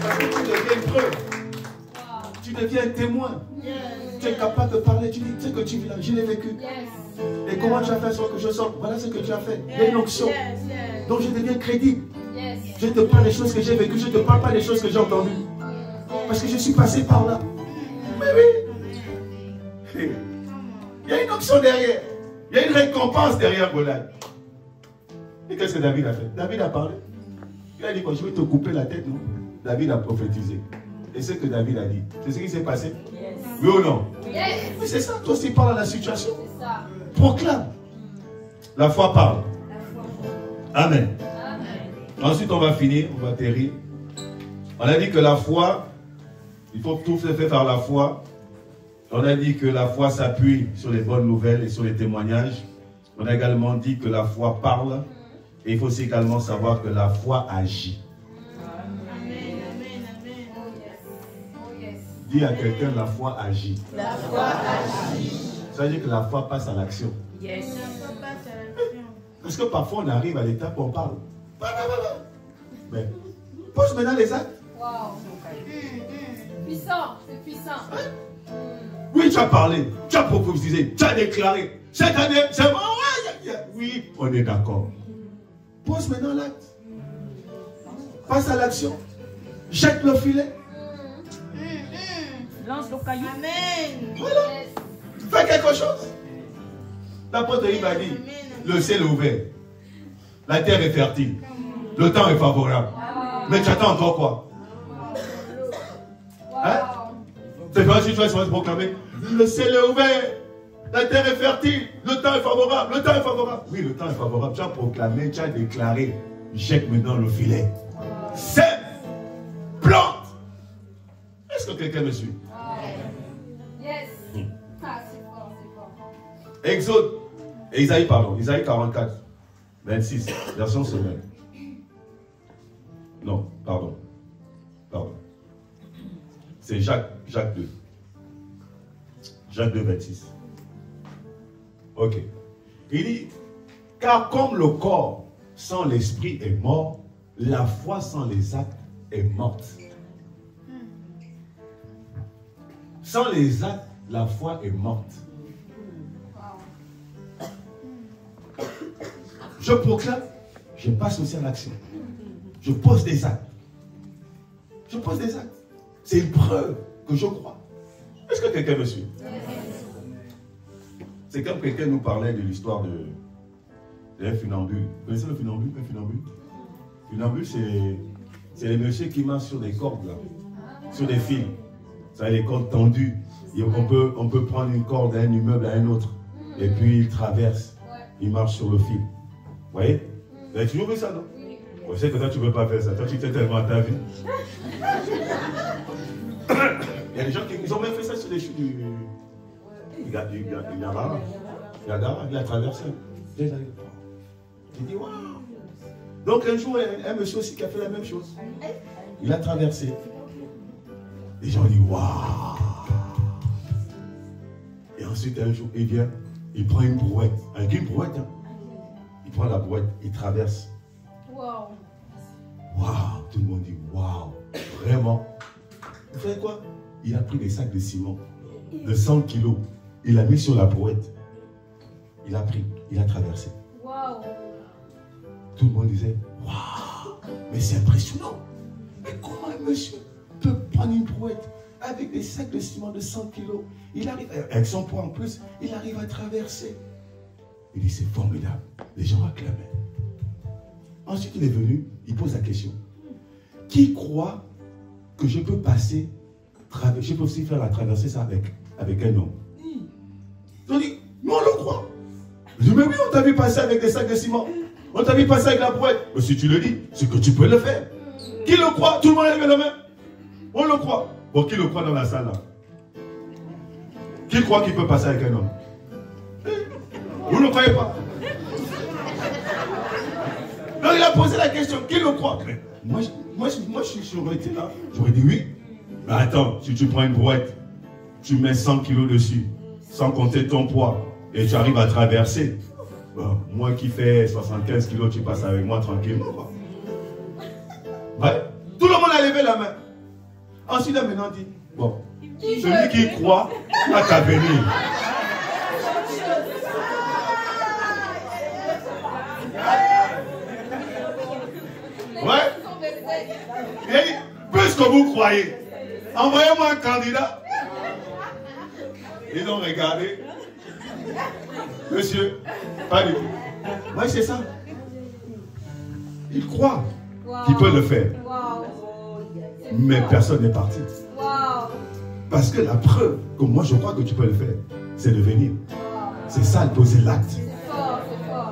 Parce que tu deviens une preuve. Tu deviens un témoin. Tu es capable de parler, tu dis, tu sais que tu vis là, je l'ai vécu. Et comment tu as fait que je sorte? Voilà ce que tu as fait. Il y a une onction. Donc je deviens crédible. Je ne te parle des choses que j'ai vécues, je ne te parle pas des choses que j'ai entendues. Parce que je suis passé par là. Mais oui. Il y a une onction derrière. Il y a une récompense derrière Goliath. Et qu'est-ce que David a fait? David a parlé. Il a dit quoi? Je vais te couper la tête, non? David a prophétisé. Et ce que David a dit, c'est ce qui s'est passé? Oui ou non? Mais c'est ça, toi aussi parle à la situation. Proclame. La foi parle. Amen. Ensuite, on va finir, on va terminer. On a dit que la foi, il faut tout se faire par la foi. On a dit que la foi s'appuie sur les bonnes nouvelles et sur les témoignages. On a également dit que la foi parle. Et il faut aussi également savoir que la foi agit. Dis à quelqu'un, la foi agit. La foi agit. Ça veut dire que la foi passe à l'action. Yes. Parce que parfois on arrive à l'étape où on parle. Mais pose maintenant les actes. Wow. Puissant, c'est puissant. Oui, tu as parlé, tu as prophétisé, tu as déclaré. Cette année, c'est bon. Oui, on est d'accord. Pose maintenant l'acte. Passe à l'action. Jette le filet. Lance le caillou. Amen. Voilà. Fais quelque chose. L'apôtre Yves a dit, le ciel est ouvert. La terre est fertile. Le temps est favorable. Mais tu attends encore quoi? Hein? C'est pas si tu vas se proclamer. Le ciel est ouvert. La terre est fertile. Le temps est favorable. Le temps est favorable. Oui, le temps est favorable. Tu as proclamé, tu as déclaré. Jette maintenant le filet. Sème. Plante. Est-ce que quelqu'un me suit? Yes. Ah, c'est fort, c'est fort. Exode. Isaïe 44. 26. Version semaine. Non, pardon. C'est Jacques 2. Jacques 2, 26. Ok. Il dit, car comme le corps sans l'esprit est mort, la foi sans les actes est morte. Sans les actes, la foi est morte. Je proclame, je passe aussi à l'action. Je pose des actes. Je pose des actes. C'est une preuve que je crois. Est-ce que quelqu'un me suit? C'est comme quelqu'un nous parlait de l'histoire d'un funambule. Vous connaissez le funambule? Un funambule? Funambule, c'est les messieurs qui marchent sur des cordes, là, sur des fils. Ça a les cordes tendues. Et on peut prendre une corde d'un immeuble à un autre. Et puis il traverse. Il marche sur le fil. Vous voyez? Vous avez toujours vu ça, non? Je sais que toi, tu ne peux pas faire ça. Toi, tu t'es tellement à ta vie. Il y a des gens qui ont même fait ça sur les chutes du... Il a traversé. Il dit, waouh! Donc un jour, un monsieur aussi qui a fait la même chose. Il a traversé. Les gens disent, waouh! Et ensuite, un jour, il vient, il prend une brouette. Avec une brouette, hein. Il prend la brouette, il traverse. Waouh! Waouh! Tout le monde dit, waouh! Vraiment? Vous savez quoi? Il a pris des sacs de ciment de 100 kilos. Il a mis sur la brouette. Il a pris, il a traversé. Waouh! Tout le monde disait, waouh! Mais c'est impressionnant! Mais comment un monsieur peut prendre une brouette avec des sacs de ciment de 100 kilos? Il arrive, avec son poids en plus, il arrive à traverser. Il dit, c'est formidable. Les gens acclamaient. Ensuite, il est venu, il pose la question. Qui croit que je peux passer, je peux aussi faire la traversée ça avec un homme? Ils ont dit, nous on le croit. Je dis, mais oui, on t'a vu passer avec des sacs de ciment. On t'a vu passer avec la brouette. Mais si tu le dis, c'est que tu peux le faire. Qui le croit? Tout le monde lève la main. On le croit. Bon, qui le croit dans la salle là? Qui croit qu'il peut passer avec un homme? Vous ne le croyez pas? Donc il a posé la question, qui le croit? Moi j'aurais été là, j'aurais dit oui. Mais attends, si tu prends une brouette, tu mets 100 kilos dessus, sans compter ton poids, et tu arrives à traverser. Bon, moi qui fais 75 kilos, tu passes avec moi tranquillement. Quoi. Ouais. Tout le monde a levé la main. Ensuite, là, maintenant, dit, bon, celui qui croit n'a qu'à venir. Ouais. Et puisque vous croyez, envoyez-moi un candidat. Ils ont regardé. Monsieur, pas du tout. Oui, c'est ça. Il croit qu'il peut le faire. Mais personne n'est parti. Parce que la preuve que moi je crois que tu peux le faire, c'est de venir. C'est ça, de poser l'acte.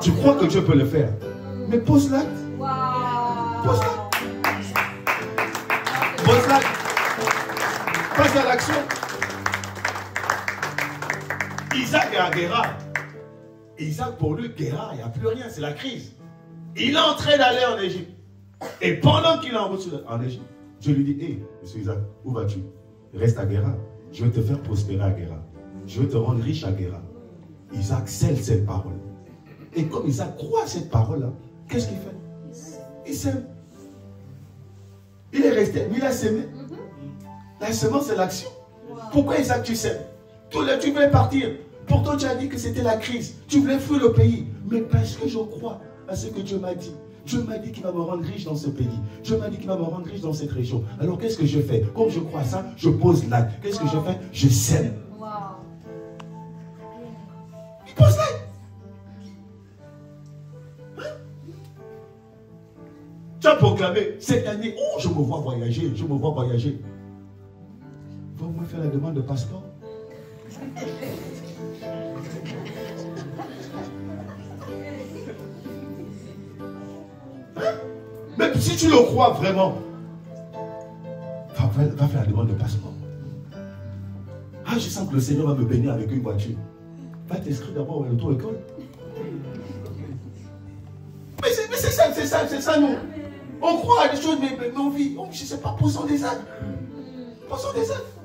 Tu crois que Dieu peut le faire, mais pose l'acte. Pose l'acte. Pose l'acte. Passe à l'action. Isaac est à Guérar. Isaac, pour lui, Guérar, il n'y a plus rien, c'est la crise. Il est en train d'aller en Égypte. Et pendant qu'il est en route en Égypte, je lui dis, hé, monsieur Isaac, où vas-tu? Reste à Guérar. Je vais te faire prospérer à Guérar. Je vais te rendre riche à Guérar. Isaac scelle cette parole. Et comme Isaac croit à cette parole-là, qu'est-ce qu'il fait? Il sème. Il est resté, mais il a sémé. La semence, c'est l'action. Pourquoi Isaac, tu sèmes? Tu voulais partir. Pourtant, tu as dit que c'était la crise. Tu voulais fuir le pays. Mais parce que je crois à ce que Dieu m'a dit. Dieu m'a dit qu'il va me rendre riche dans ce pays. Dieu m'a dit qu'il va me rendre riche dans cette région. Alors, qu'est-ce que je fais? Comme je crois à ça, je pose l'acte. Qu'est-ce que je fais? Je sème. Il pose l'acte. Hein? Tu as proclamé cette année, oh, je me vois voyager, je me vois voyager. Va au moins faire la demande de passeport. Hein? Même si tu le crois vraiment, va faire la demande de passeport. Ah, je sens que le Seigneur va me bénir avec une voiture. Va t'inscrire d'abord à l'auto-école. Mais c'est ça, nous. On croit à des choses, mais on vit. Je ne sais pas, posons des actes. Posons des actes.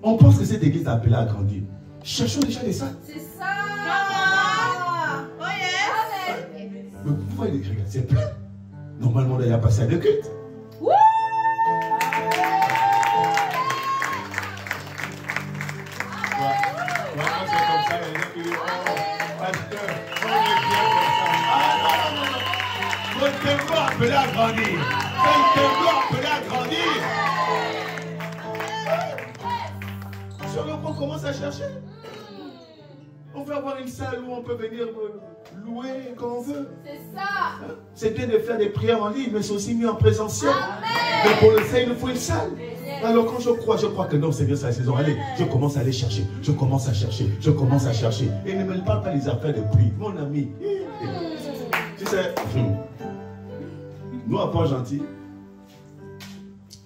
On pense que cette église est appelée à grandir. Cherchons déjà des actes. C'est ça. Oh yes. Mais vous voyez, regarde, c'est plein. Normalement, on a passé à deux cultes. Votre temple appelé à grandir. Votre temple appelé à grandir. Sur le point, on commence à chercher. On veut avoir une salle où on peut venir louer quand on veut. C'est ça. C'est bien de faire des prières en ligne, mais c'est aussi mis en présentiel. Amen. Mais pour le faire, il nous faut une salle. Alors quand je crois que non, c'est bien ça la saison. Allez, je commence à aller chercher. Je commence à chercher. Je commence à chercher. Et ne me parle pas des affaires de prix. Mon ami. Tu sais, nous, à Port-Gentil,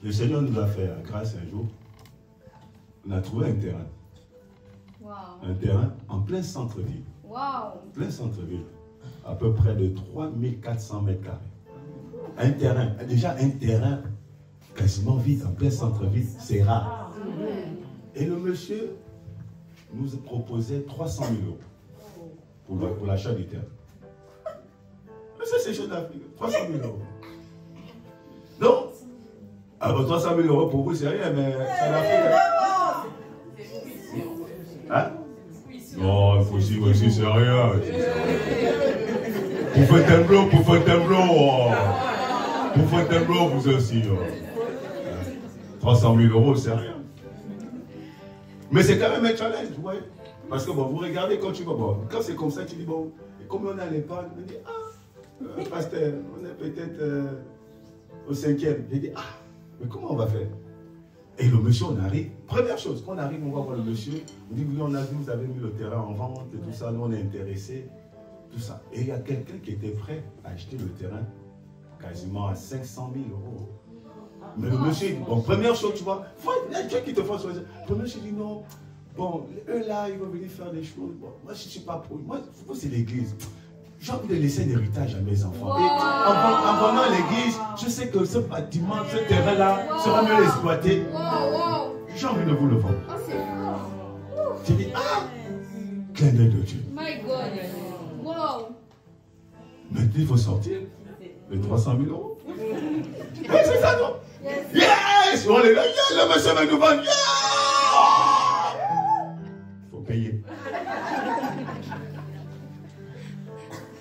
le Seigneur nous a fait grâce un jour. On a trouvé un terrain. Wow. Un terrain en plein centre-ville. Wow. Plein centre-ville. À peu près de 3400 mètres carrés. Un terrain, déjà un terrain quasiment vide, en plein centre-ville, c'est rare. Et le monsieur nous proposait 300 000 € pour l'achat du terrain. Mais ça, c'est chose d'Afrique. 300 000 €. Donc, alors 300 000 € pour vous, c'est rien, mais ça l'Afrique. Hein? Non, il faut aussi, c'est rien. Pour Fontainebleau, vous aussi. 300 000 €, c'est rien. Mais c'est quand même un challenge, vous voyez. Parce que bon, vous regardez quand tu vas, bon, quand c'est comme ça, tu dis, bon, comme on a l'épargne, on dit, pasteur, on est peut-être au 5e. J'ai dit, mais comment on va faire? Et le monsieur, on arrive. Première chose, quand on arrive, on va voir le monsieur. On dit, oui, on a vu, vous avez mis le terrain en vente et tout ça. Nous, on est intéressés. Tout ça. Et il y a quelqu'un qui était prêt à acheter le terrain quasiment à 500 000 €. Mais le monsieur, bon, première chose, tu vois, il y a quelqu'un qui te fait choisir. Première chose, il dit non. Bon, eux là, ils vont venir faire des choses. Bon, moi, je ne suis pas pour. Moi, c'est l'église. J'ai envie de laisser un héritage à mes enfants. Wow. Et en venant à l'église, je sais que ce bâtiment, ce terrain-là sera mieux exploité. Wow. J'ai envie de vous le vendre. J'ai dit, clin d'œil de Dieu. My God. Wow. Maintenant, il faut sortir les 300 000 euros. Oui, c'est ça, non? Yes! On est là, yeah, le monsieur va nous vendre. Yeah! Il faut payer.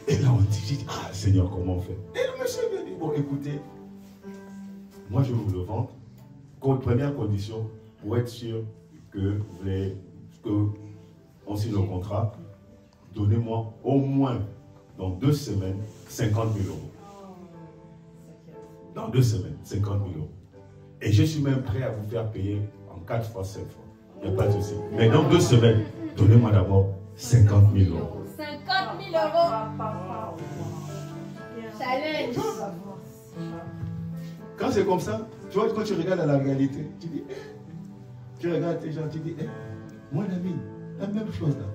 Et là, on dit, ah, Seigneur, comment on fait? Et le monsieur me dit, bon, écoutez, moi, je vous le vends. Première condition, pour être sûr que on signe le contrat, donnez-moi au moins, dans 2 semaines, 50 000 euros. Dans 2 semaines, 50 000 euros. Et je suis même prêt à vous faire payer en 4 fois, 5 fois. Il n'y a pas de souci. Mais dans 2 semaines, donnez-moi d'abord 50 000 euros. 50 000 euros. Challenge. Quand c'est comme ça, tu vois, quand tu regardes à la réalité, tu dis, tu regardes tes gens, tu dis, mon ami, la même chose là.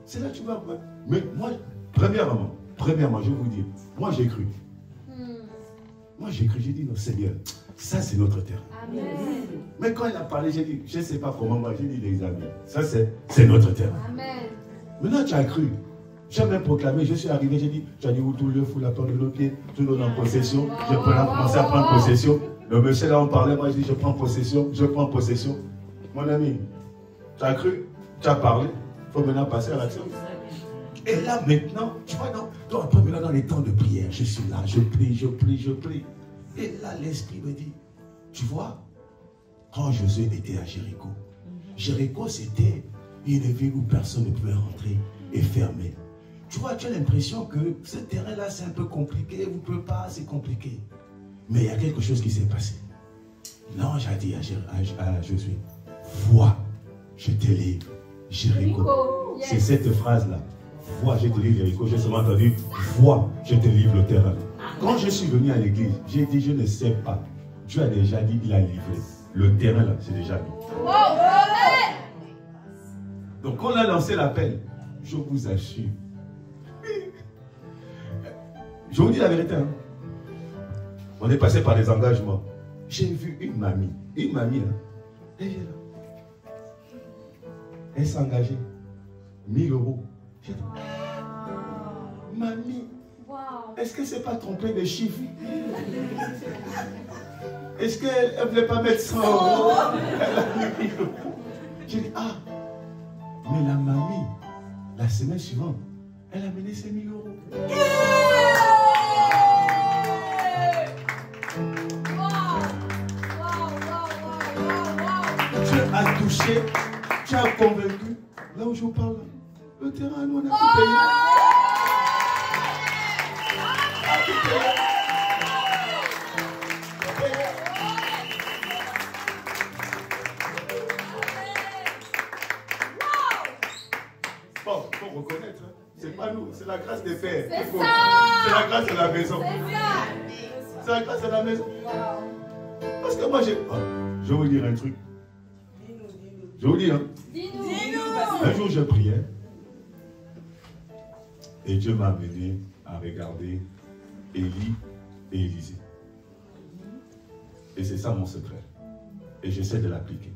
C'est là que tu vas. Mais moi, premièrement, je vous dis, moi j'ai cru. Moi j'ai cru, j'ai dit, non, Seigneur, ça c'est notre terre. Amen. Mais quand il a parlé, j'ai dit, je ne sais pas comment, moi j'ai dit, les amis, ça c'est notre terre. Amen. Maintenant tu as cru. J'ai même proclamé, je suis arrivé, j'ai dit, tu as dit où tout le fou, la porte de nos pieds, tout le monde en possession. J'ai commencé à prendre possession. Le monsieur là, on parlait, moi je dis, je prends possession, je prends possession. Mon ami, tu as cru, tu as parlé, il faut maintenant passer à l'action. Et là maintenant, tu vois, maintenant dans les temps de prière, je suis là, je prie, je prie, je prie. Et là, l'Esprit me dit, tu vois, quand Josué était à Jéricho, Jéricho c'était une ville où personne ne pouvait rentrer et fermer. Tu vois, tu as l'impression que ce terrain-là, c'est un peu compliqué, vous ne pouvez pas, c'est compliqué. Mais il y a quelque chose qui s'est passé. L'ange a dit à Josué, vois, je te livre Jéricho. Yes. C'est cette phrase-là. Vois, je te livre Jéricho. J'ai seulement entendu, vois, je te livre le terrain. Quand je suis venu à l'église, j'ai dit, je ne sais pas. Dieu a déjà dit, il a livré. Le terrain là, c'est déjà lui. Donc quand on a lancé l'appel, je vous assure, je vous dis la vérité, hein. On est passé par des engagements. J'ai vu une mamie, hein. Elle est là. Elle s'est engagée. 1000 euros. J'ai dit, mamie, est-ce qu'elle ne s'est pas trompée de chiffres? Est-ce qu'elle ne voulait pas mettre 100 euros? Elle a mis 1000 euros. J'ai dit, ah, mais la mamie, la semaine suivante, elle a mené ses 1000 euros. Tu as touché, tu as convaincu. Là où je vous parle, le terrain, nous on a tout payé. Bon, il faut reconnaître, hein. C'est pas nous, c'est la grâce des pères. C'est la grâce de la maison. C'est la grâce de la maison. Parce que moi, je vais vous dire un truc. Je vais vous dire. Un jour, je priais. Et Dieu m'a amené à regarder Élie et Élisée. Et c'est ça mon secret. Et j'essaie de l'appliquer.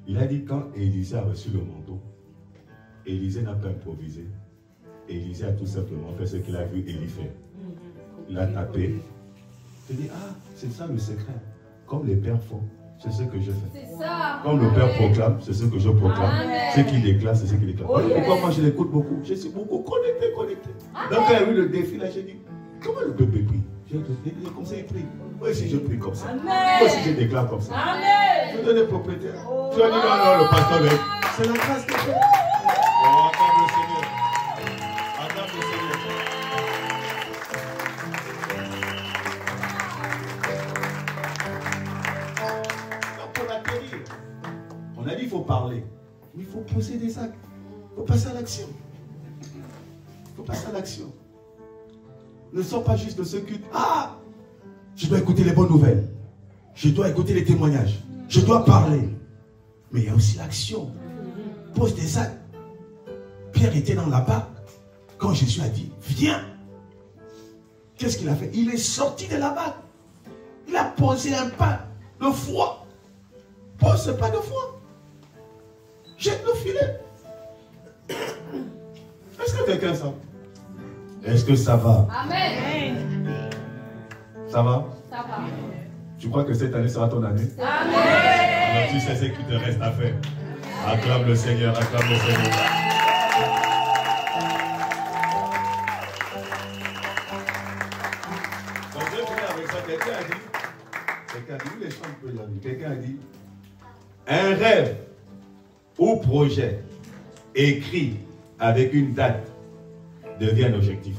Il a dit quand Élisée a reçu le manteau, Élisée n'a pas improvisé. Élisée a tout simplement fait ce qu'il a vu Élie faire. Il a tapé. Il dit, ah, c'est ça le secret. Comme les pères font, c'est ce que je fais. Comme le Père proclame, c'est ce que je proclame. Ce qu'il déclare, c'est ce qu'il déclare. Oh, pourquoi moi je l'écoute beaucoup? Je suis beaucoup connecté. Donc quand il y a eu le défi, là, j'ai dit, comment le peuple prie? J'ai comme ça, il prie. Moi aussi, je prie comme ça. Moi aussi, je déclare comme ça. Je donne des propriétaires. Tu as dit, non, le pasteur, c'est la grâce de Dieu. Oh, attends le Seigneur. Attends le Seigneur. On a dit qu'il faut parler, mais il faut poser des actes. Il faut passer à l'action. Il faut passer à l'action. Ne sois pas juste de ce culte. Ah, je dois écouter les bonnes nouvelles. Je dois écouter les témoignages. Je dois parler. Mais il y a aussi l'action. Pose des actes. Pierre était dans la barque. Quand Jésus a dit, viens. Qu'est-ce qu'il a fait? Il est sorti de la barque. Il a posé un pas de foi. Pose ce pas de foi. Jette le filet. Est-ce que quelqu'un sent? Est-ce que ça va? Amen. Ça va? Ça va. Tu crois que cette année sera ton année? Amen. Alors tu sais ce qu'il te reste à faire. Acclame le Seigneur, acclame le Seigneur. Donc je vais finir avec ça. Quelqu'un a dit, les chants peuvent la vie. Quelqu'un a dit, un rêve ou projet écrit avec une date devient un objectif.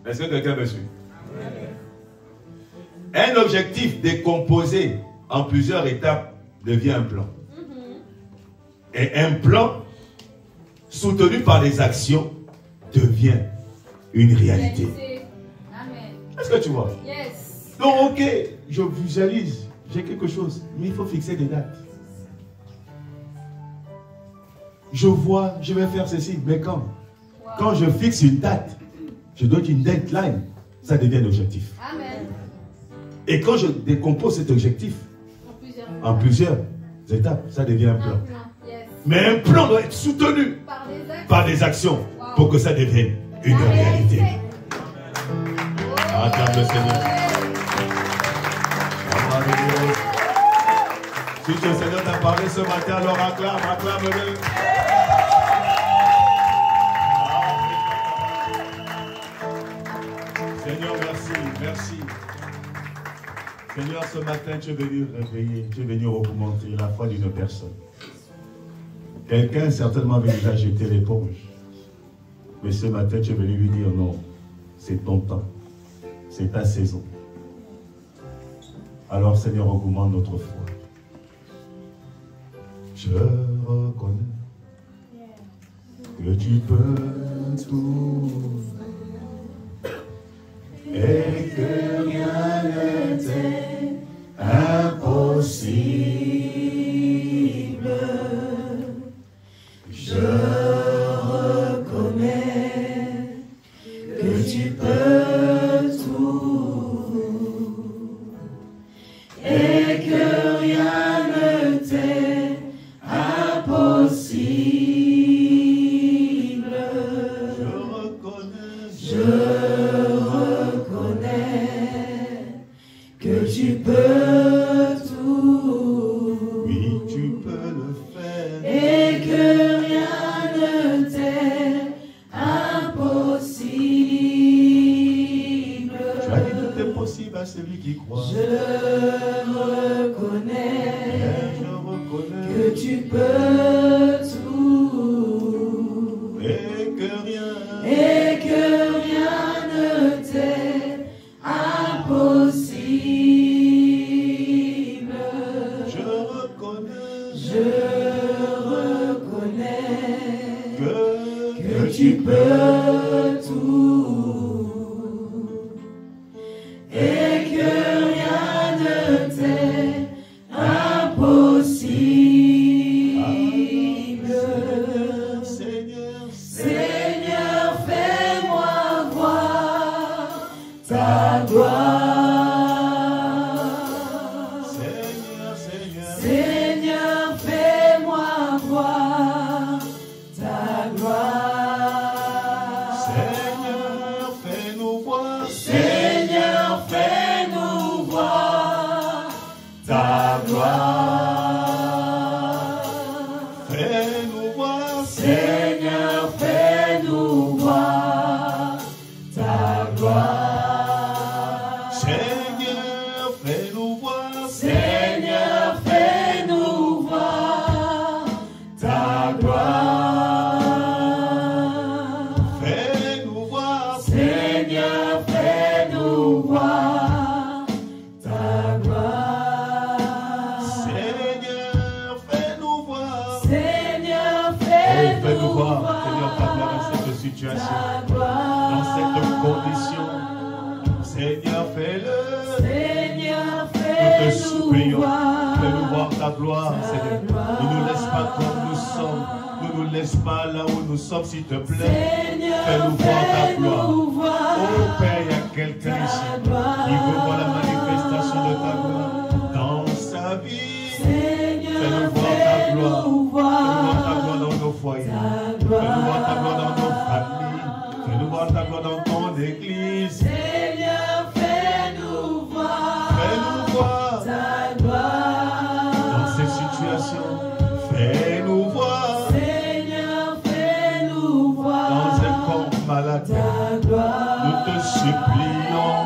Est-ce que quelqu'un me suit? Un objectif décomposé en plusieurs étapes devient un plan. Et un plan soutenu par des actions devient une réalité. Est-ce que tu vois? Yes. Donc ok, je visualise, j'ai quelque chose, mais il faut fixer des dates. Je vois, je vais faire ceci, mais quand? Wow. Quand je fixe une date, je donne une deadline, ça devient un objectif. Amen. Et quand je décompose cet objectif en plusieurs étapes, ça devient un plan. Yes. Mais un plan doit être soutenu par des actions pour que ça devienne une réalité. Acclame le Seigneur. Si le Seigneur t'a parlé ce matin, alors acclame-le. Seigneur, merci. Seigneur, ce matin, tu es venu réveiller, tu es venu augmenter la foi d'une personne. Quelqu'un certainement avait déjà jeté l'éponge. Mais ce matin, tu es venu lui dire non, c'est ton temps, c'est ta saison. Alors, Seigneur, augmente notre foi. Je reconnais que tu peux tout et que rien ne t'est impossible. Je reconnais que tu peux tout et que rien ne t'est impossible. Je reconnais que tu peux tout. Oui, tu peux le faire. Et que rien ne t'est impossible. Tu as dit tout est possible à celui qui croit. Je reconnais que tu peux tout. Et que rien ne t'est impossible. Je reconnais que tu peux tout et que rien ne t'est impossible. Seigneur, fais-moi voir ta gloire. Seigneur, fais-moi voir ta gloire. Seigneur, fais-nous voir. Seigneur, fais-nous voir ta gloire. Fais-nous voir. Seigneur, fais-nous voir ta gloire. Seigneur, fais-nous voir. Seigneur, fais-nous voir ta gloire. Fais-nous voir. Seigneur, fais-nous voir ta gloire. Seigneur, fais-nous voir. Seigneur, fais-nous voir. Seigneur, ta gloire dans cette situation, dans cette condition. Seigneur, fais-le. Seigneur, nous te supplions. Fais-nous voir ta gloire, Seigneur. Ne nous laisse pas comme nous sommes. Ne nous laisse pas là où nous sommes, s'il te plaît. Fais-nous voir ta gloire. Oh Père, il y a quelqu'un ici qui veut voir la manifestation de ta gloire dans sa vie. Fais-nous voir ta gloire. Fais-nous voir ta gloire dans nos foyers. Fais-nous voir malades. Nous te supplions,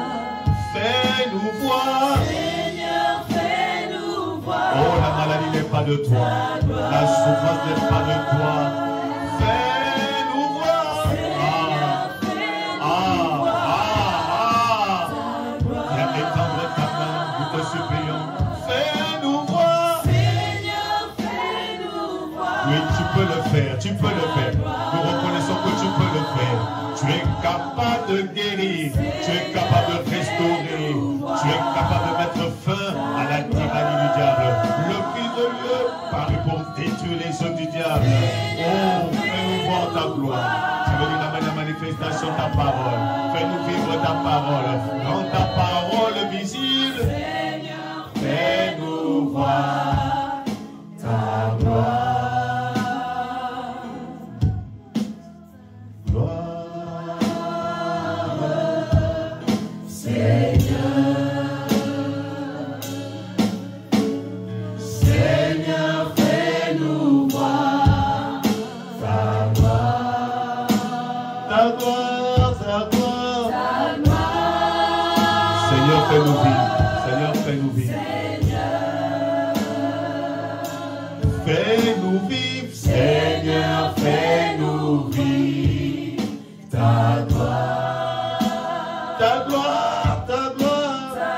fais-nous voir. Oh, la maladie n'est pas de toi. La souffrance n'est pas de toi. Fais-nous voir. Viens étendre ta main, nous te supplions. Fais-nous voir. Oui, tu peux le faire, tu peux le faire. Nous reconnaissons que tu peux le faire. Tu es capable de guérir, tu es capable de restaurer, tu es capable de mettre fin à la tyrannie du diable. Le Fils de Dieu parut pour détruire les œuvres du diable. Oh, fais-nous voir ta gloire. Tu veux nous amener la manifestation de ta parole. Fais-nous vivre ta parole. Rends ta parole visible. Fais-nous voir ta gloire. Fais-nous vivre, Seigneur, fais-nous vivre. Fais-nous vivre, Seigneur, fais-nous vivre. Ta gloire, ta gloire, ta gloire, ta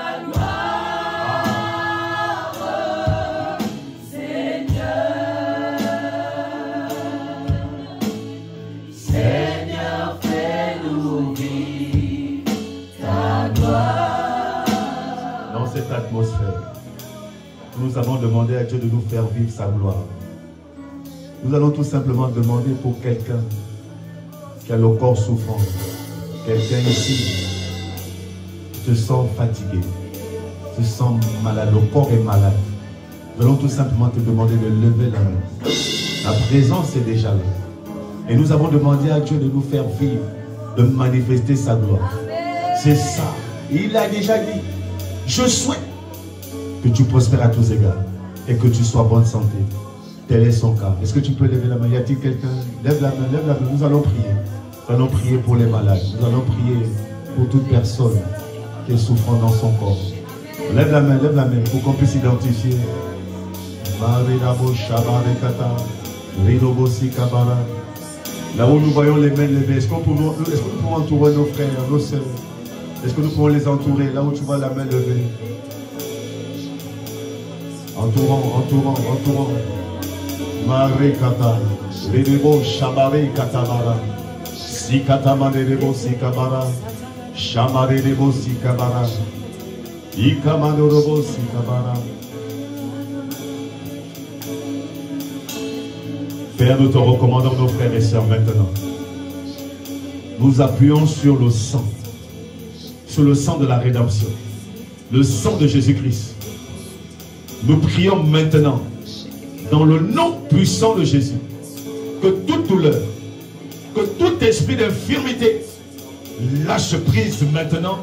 gloire, Seigneur. Seigneur, fais-nous vivre. Ta gloire. Dans cette atmosphère, nous avons demandé à Dieu de nous faire vivre sa gloire. Nous allons tout simplement demander pour quelqu'un qui a le corps souffrant, quelqu'un ici qui se sent fatigué, se sent malade, le corps est malade. Nous allons tout simplement te demander de lever la main. La présence est déjà là. Et nous avons demandé à Dieu de nous faire vivre, de manifester sa gloire. C'est ça. Il a déjà dit. Je souhaite que tu prospères à tous égards et que tu sois en bonne santé. Tel est son cas. Est-ce que tu peux lever la main? Y a-t-il quelqu'un? Lève la main, lève la main. Nous allons prier. Nous allons prier pour les malades. Nous allons prier pour toute personne qui est souffrant dans son corps. Lève la main pour qu'on puisse identifier. Là où nous voyons les mains levées, est-ce que nous pouvons entourer nos frères, nos sœurs? Est-ce que nous pouvons les entourer là où tu vois la main levée? Entourant. Maré kata, redebo shabare katabara, si katama redebo si kabara, shamare redebo si kabara, ikamano robo si kabara. Père, nous te recommandons nos frères et sœurs maintenant. Nous appuyons sur le sang de la rédemption, le sang de Jésus-Christ. Nous prions maintenant, dans le nom puissant de Jésus, que toute douleur, que tout esprit d'infirmité lâche prise maintenant,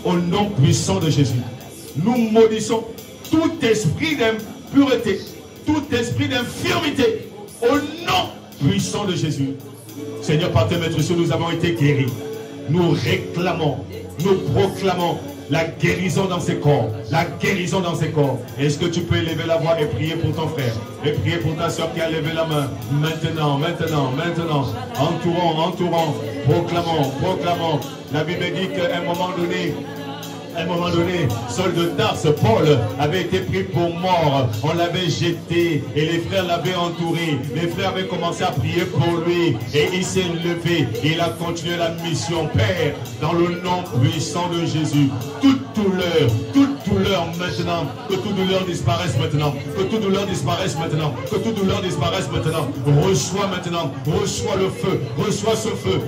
au nom puissant de Jésus. Nous maudissons tout esprit d'impureté, tout esprit d'infirmité, au nom puissant de Jésus. Seigneur, par tes maîtres, nous avons été guéris. Nous réclamons, nous proclamons la guérison dans ses corps. La guérison dans ses corps. Est-ce que tu peux élever la voix et prier pour ton frère? Et prier pour ta soeur qui a levé la main. Maintenant. Entourons. Proclamons. La Bible dit qu'à un moment donné, Saul de Tarse, Paul, avait été pris pour mort. On l'avait jeté et les frères l'avaient entouré. Les frères avaient commencé à prier pour lui et il s'est levé. Il a continué la mission. Père, dans le nom puissant de Jésus, toute douleur maintenant, que toute douleur disparaisse maintenant, que toute douleur disparaisse maintenant, que toute douleur disparaisse maintenant. Reçois maintenant, reçois le feu, reçois ce feu,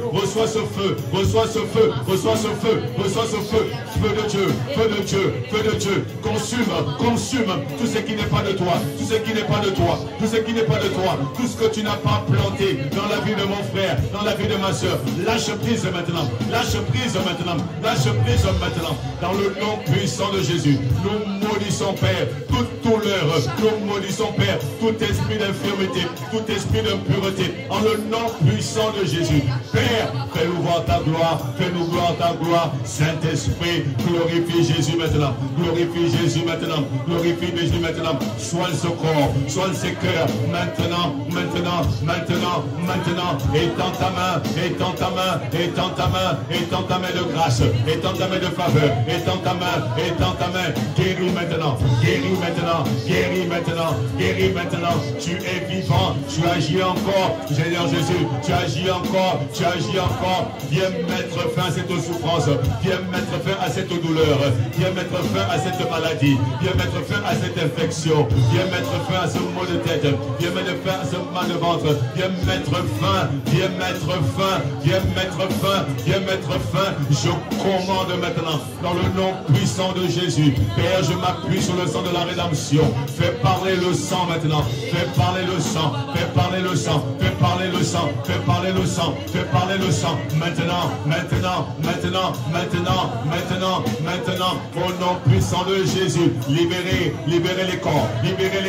feu de Dieu, feu de Dieu, feu de Dieu. Consume, consume tout ce qui n'est pas de toi, tout ce qui n'est pas de toi, tout ce qui n'est pas de toi, tout ce que tu n'as pas planté dans la vie de mon frère, dans la vie de ma soeur. Lâche prise maintenant, lâche prise maintenant, lâche prise maintenant. Dans le nom puissant de Jésus, nous maudissons, Père, toute douleur, nous maudissons, Père, tout esprit d'infirmité, tout esprit d'impureté, en le nom puissant de Jésus. Père, fais-nous voir ta gloire, fais-nous voir ta gloire. Saint-Esprit, glorifie Jésus maintenant, glorifie Jésus maintenant, glorifie Jésus maintenant. Soigne ce corps, soigne ses cœurs, maintenant, maintenant, maintenant, maintenant. Étends ta main, étends ta main, étends ta main, étends ta main de grâce, étends ta main de faveur, étends ta main, étends ta main. Guéris maintenant, guéris maintenant, guéris maintenant, guéris maintenant. Tu es vivant, tu agis encore, Seigneur Jésus, tu agis encore, tu agis encore. Viens mettre fin à cette souffrance, viens mettre fin à cette douleur, viens mettre fin à cette maladie, viens mettre fin à cette infection, viens mettre fin à ce mal de tête, viens mettre fin à ce mal de ventre, viens mettre fin, viens mettre fin, viens mettre fin, viens mettre fin. Je commande maintenant, dans le nom puissant de Jésus, Père, je m'appuie sur le sang de la rédemption. Fais parler le sang maintenant, fais parler le sang, fais parler le sang, fais parler le sang, fais parler le sang, fais parler le sang. Maintenant, maintenant, maintenant, maintenant, maintenant, maintenant, au nom puissant de Jésus, libérez, libérez les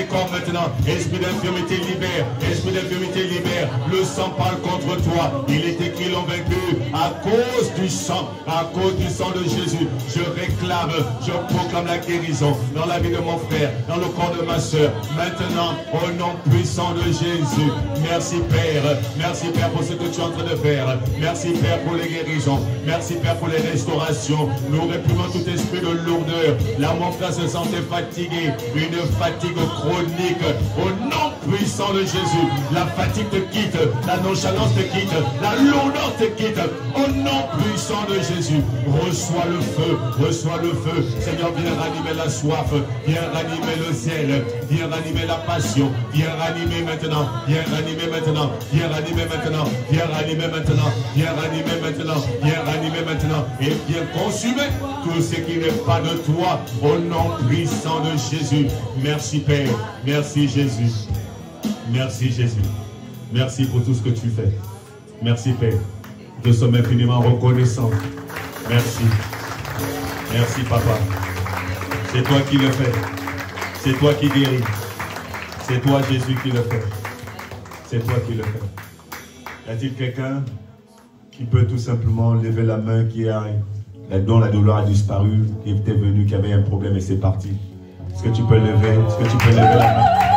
corps maintenant. Esprit d'infirmité libère, esprit d'infirmité libère. Le sang parle contre toi. Il est écrit, l'ont vaincu à cause du sang de Jésus. Je réclame, je proclame la guérison dans la vie de mon frère, dans le corps de ma soeur. Maintenant, au nom puissant de Jésus. Merci Père pour ce que tu es en train de faire. Merci Père pour les guérisons. Merci Père pour les restaurations. Nous réprimons tout esprit de lourdeur. Là, mon frère se sentait fatigué, une fatigue chronique. Au nom puissant de Jésus, la fatigue te quitte, la nonchalance te quitte, la lourdeur te quitte. Au nom puissant de Jésus, reçois le feu, reçois le feu. Seigneur, viens ranimer la soif, viens ranimer le zèle, viens ranimer la passion, viens ranimer maintenant, viens ranimer maintenant, viens ranimer maintenant, viens ranimer maintenant, viens ranimer maintenant, viens ranimer maintenant, et viens consumer tout ce qui n'est pas de toi, au nom puissant de Jésus. Merci Père, merci Jésus, merci Jésus, merci pour tout ce que tu fais. Merci Père, nous sommes infiniment reconnaissants. Merci, merci Papa. C'est toi qui le fais, c'est toi qui guéris, c'est toi Jésus qui le fait, c'est toi qui le fais. Y a-t-il quelqu'un qui peut tout simplement lever la main, dont la douleur a disparu, qui était venu, qui avait un problème et c'est parti? Est-ce que tu peux lever, la main?